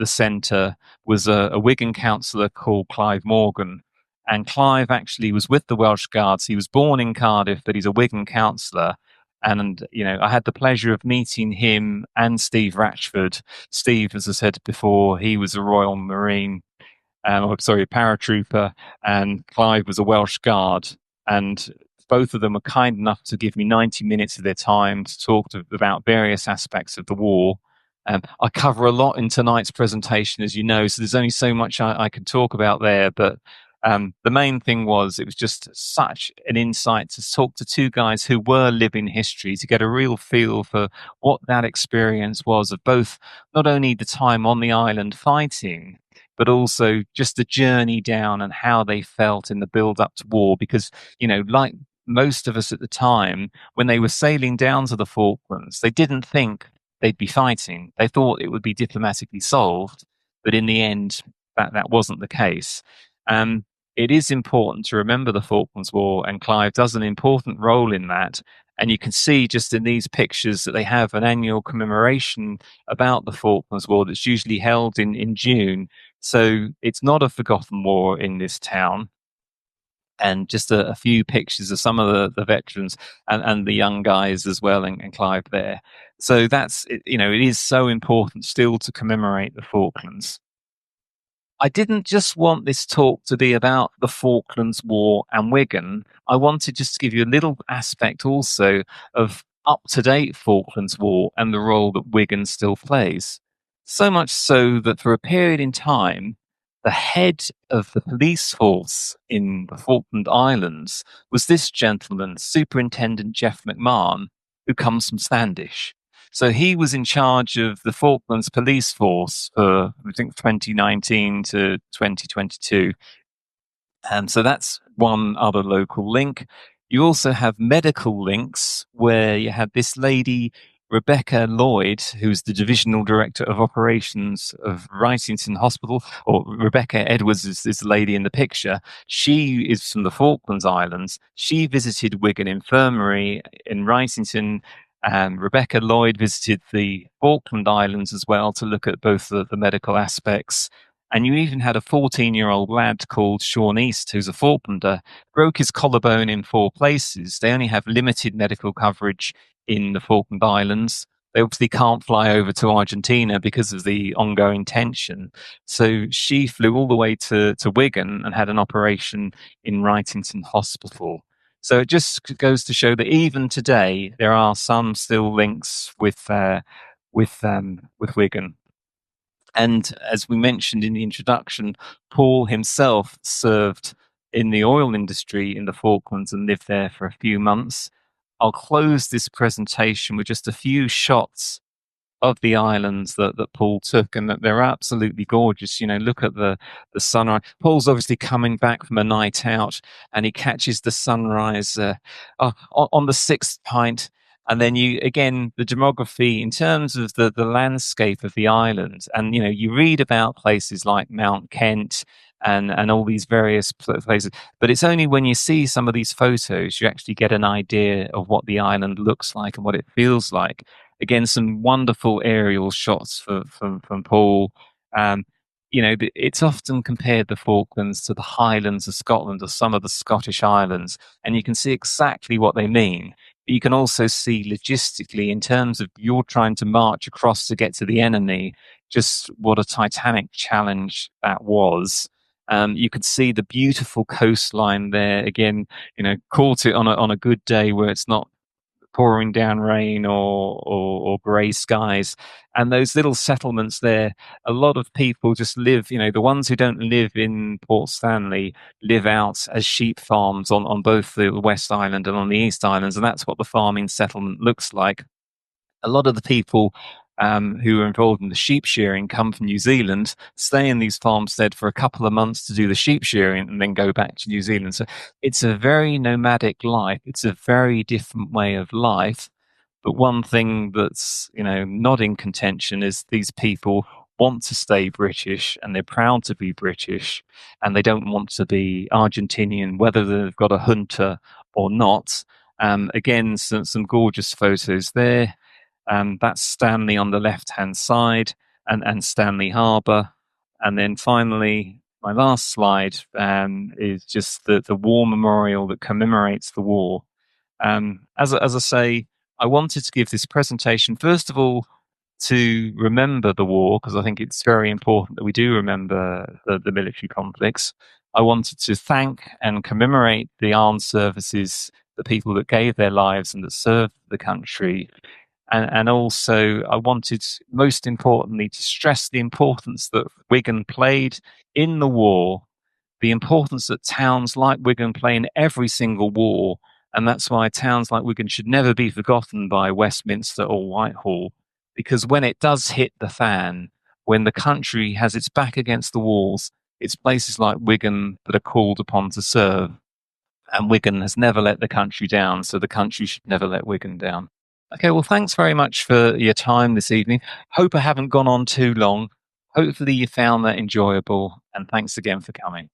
centre was a Wigan councillor called Clive Morgan. And Clive actually was with the Welsh Guards. He was born in Cardiff, but he's a Wigan councillor. And, I had the pleasure of meeting him and Steve Ratchford. Steve, as I said before, he was a Royal Marine, paratrooper, and Clive was a Welsh Guard. And both of them were kind enough to give me 90 minutes of their time to talk about various aspects of the war. I cover a lot in tonight's presentation, as you know, so there's only so much I can talk about there. But the main thing was, it was just such an insight to talk to two guys who were living history, to get a real feel for what that experience was of both not only the time on the island fighting, but also just the journey down and how they felt in the build up to war. Because, like most of us at the time, when they were sailing down to the Falklands, they didn't think they'd be fighting. They thought it would be diplomatically solved, but in the end, that wasn't the case. It is important to remember the Falklands War, and Clive does an important role in that. And you can see just in these pictures that they have an annual commemoration about the Falklands War that's usually held in June. So it's not a forgotten war in this town. And just a few pictures of some of the veterans and the young guys as well, and Clive there. So it is so important still to commemorate the Falklands. I didn't just want this talk to be about the Falklands War and Wigan. I wanted just to give you a little aspect also of up-to-date Falklands War and the role that Wigan still plays. So much so that for a period in time, the head of the police force in the Falkland Islands was this gentleman, Superintendent Jeff McMahon, who comes from Standish. So he was in charge of the Falklands police force for, I think, 2019 to 2022. So that's one other local link. You also have medical links where you had this lady, Rebecca Lloyd, who's the divisional director of operations of Wrightington Hospital, or Rebecca Edwards is this lady in the picture. She is from the Falklands Islands. She visited Wigan Infirmary in Wrightington, and Rebecca Lloyd visited the Falkland Islands as well to look at both the medical aspects. And you even had a 14-year-old lad called Sean East, who's a Falklander, broke his collarbone in 4 places. They only have limited medical coverage in the Falkland Islands. They obviously can't fly over to Argentina because of the ongoing tension. So she flew all the way to Wigan and had an operation in Wrightington Hospital. So it just goes to show that even today there are some still links with Wigan. And as we mentioned in the introduction, Paul himself served in the oil industry in the Falklands and lived there for a few months. I'll close this presentation with just a few shots of the islands that Paul took, and that they're absolutely gorgeous. You know, look at the sunrise. Paul's obviously coming back from a night out, and he catches the sunrise on the sixth pint. And then you again the demography in terms of the landscape of the island, and you know you read about places like Mount Kent and all these various places, but it's only when you see some of these photos you actually get an idea of what the island looks like and what it feels like. Again, some wonderful aerial shots from Paul. Um, you know, it's often compared the Falklands to the Highlands of Scotland or some of the Scottish islands, and you can see exactly what they mean. But you can also see logistically, in terms of you're trying to march across to get to the enemy, just what a titanic challenge that was. You could see the beautiful coastline there. Again, you know, caught it on a good day where it's not pouring down rain or grey skies. And those little settlements there, a lot of people just live, you know, the ones who don't live in Port Stanley live out as sheep farms on both the West Island and on the East Islands. And that's what the farming settlement looks like. A lot of the people who are involved in the sheep shearing come from New Zealand, stay in these farmstead for a couple of months to do the sheep shearing, and then go back to New Zealand. So it's a very nomadic life. It's a very different way of life. But one thing that's, you know, not in contention is these people want to stay British and they're proud to be British and they don't want to be Argentinian, whether they've got a junta or not. Again, some gorgeous photos there. That's Stanley on the left-hand side and Stanley Harbour. And then finally, my last slide is just the war memorial that commemorates the war. As I say, I wanted to give this presentation, first of all, to remember the war, because I think it's very important that we do remember the military conflicts. I wanted to thank and commemorate the armed services, the people that gave their lives and that served the country. And also, I wanted, most importantly, to stress the importance that Wigan played in the war, the importance that towns like Wigan play in every single war. And that's why towns like Wigan should never be forgotten by Westminster or Whitehall, because when it does hit the fan, when the country has its back against the walls, it's places like Wigan that are called upon to serve. And Wigan has never let the country down, so the country should never let Wigan down. Okay, well, thanks very much for your time this evening. Hope I haven't gone on too long. Hopefully you found that enjoyable, and thanks again for coming.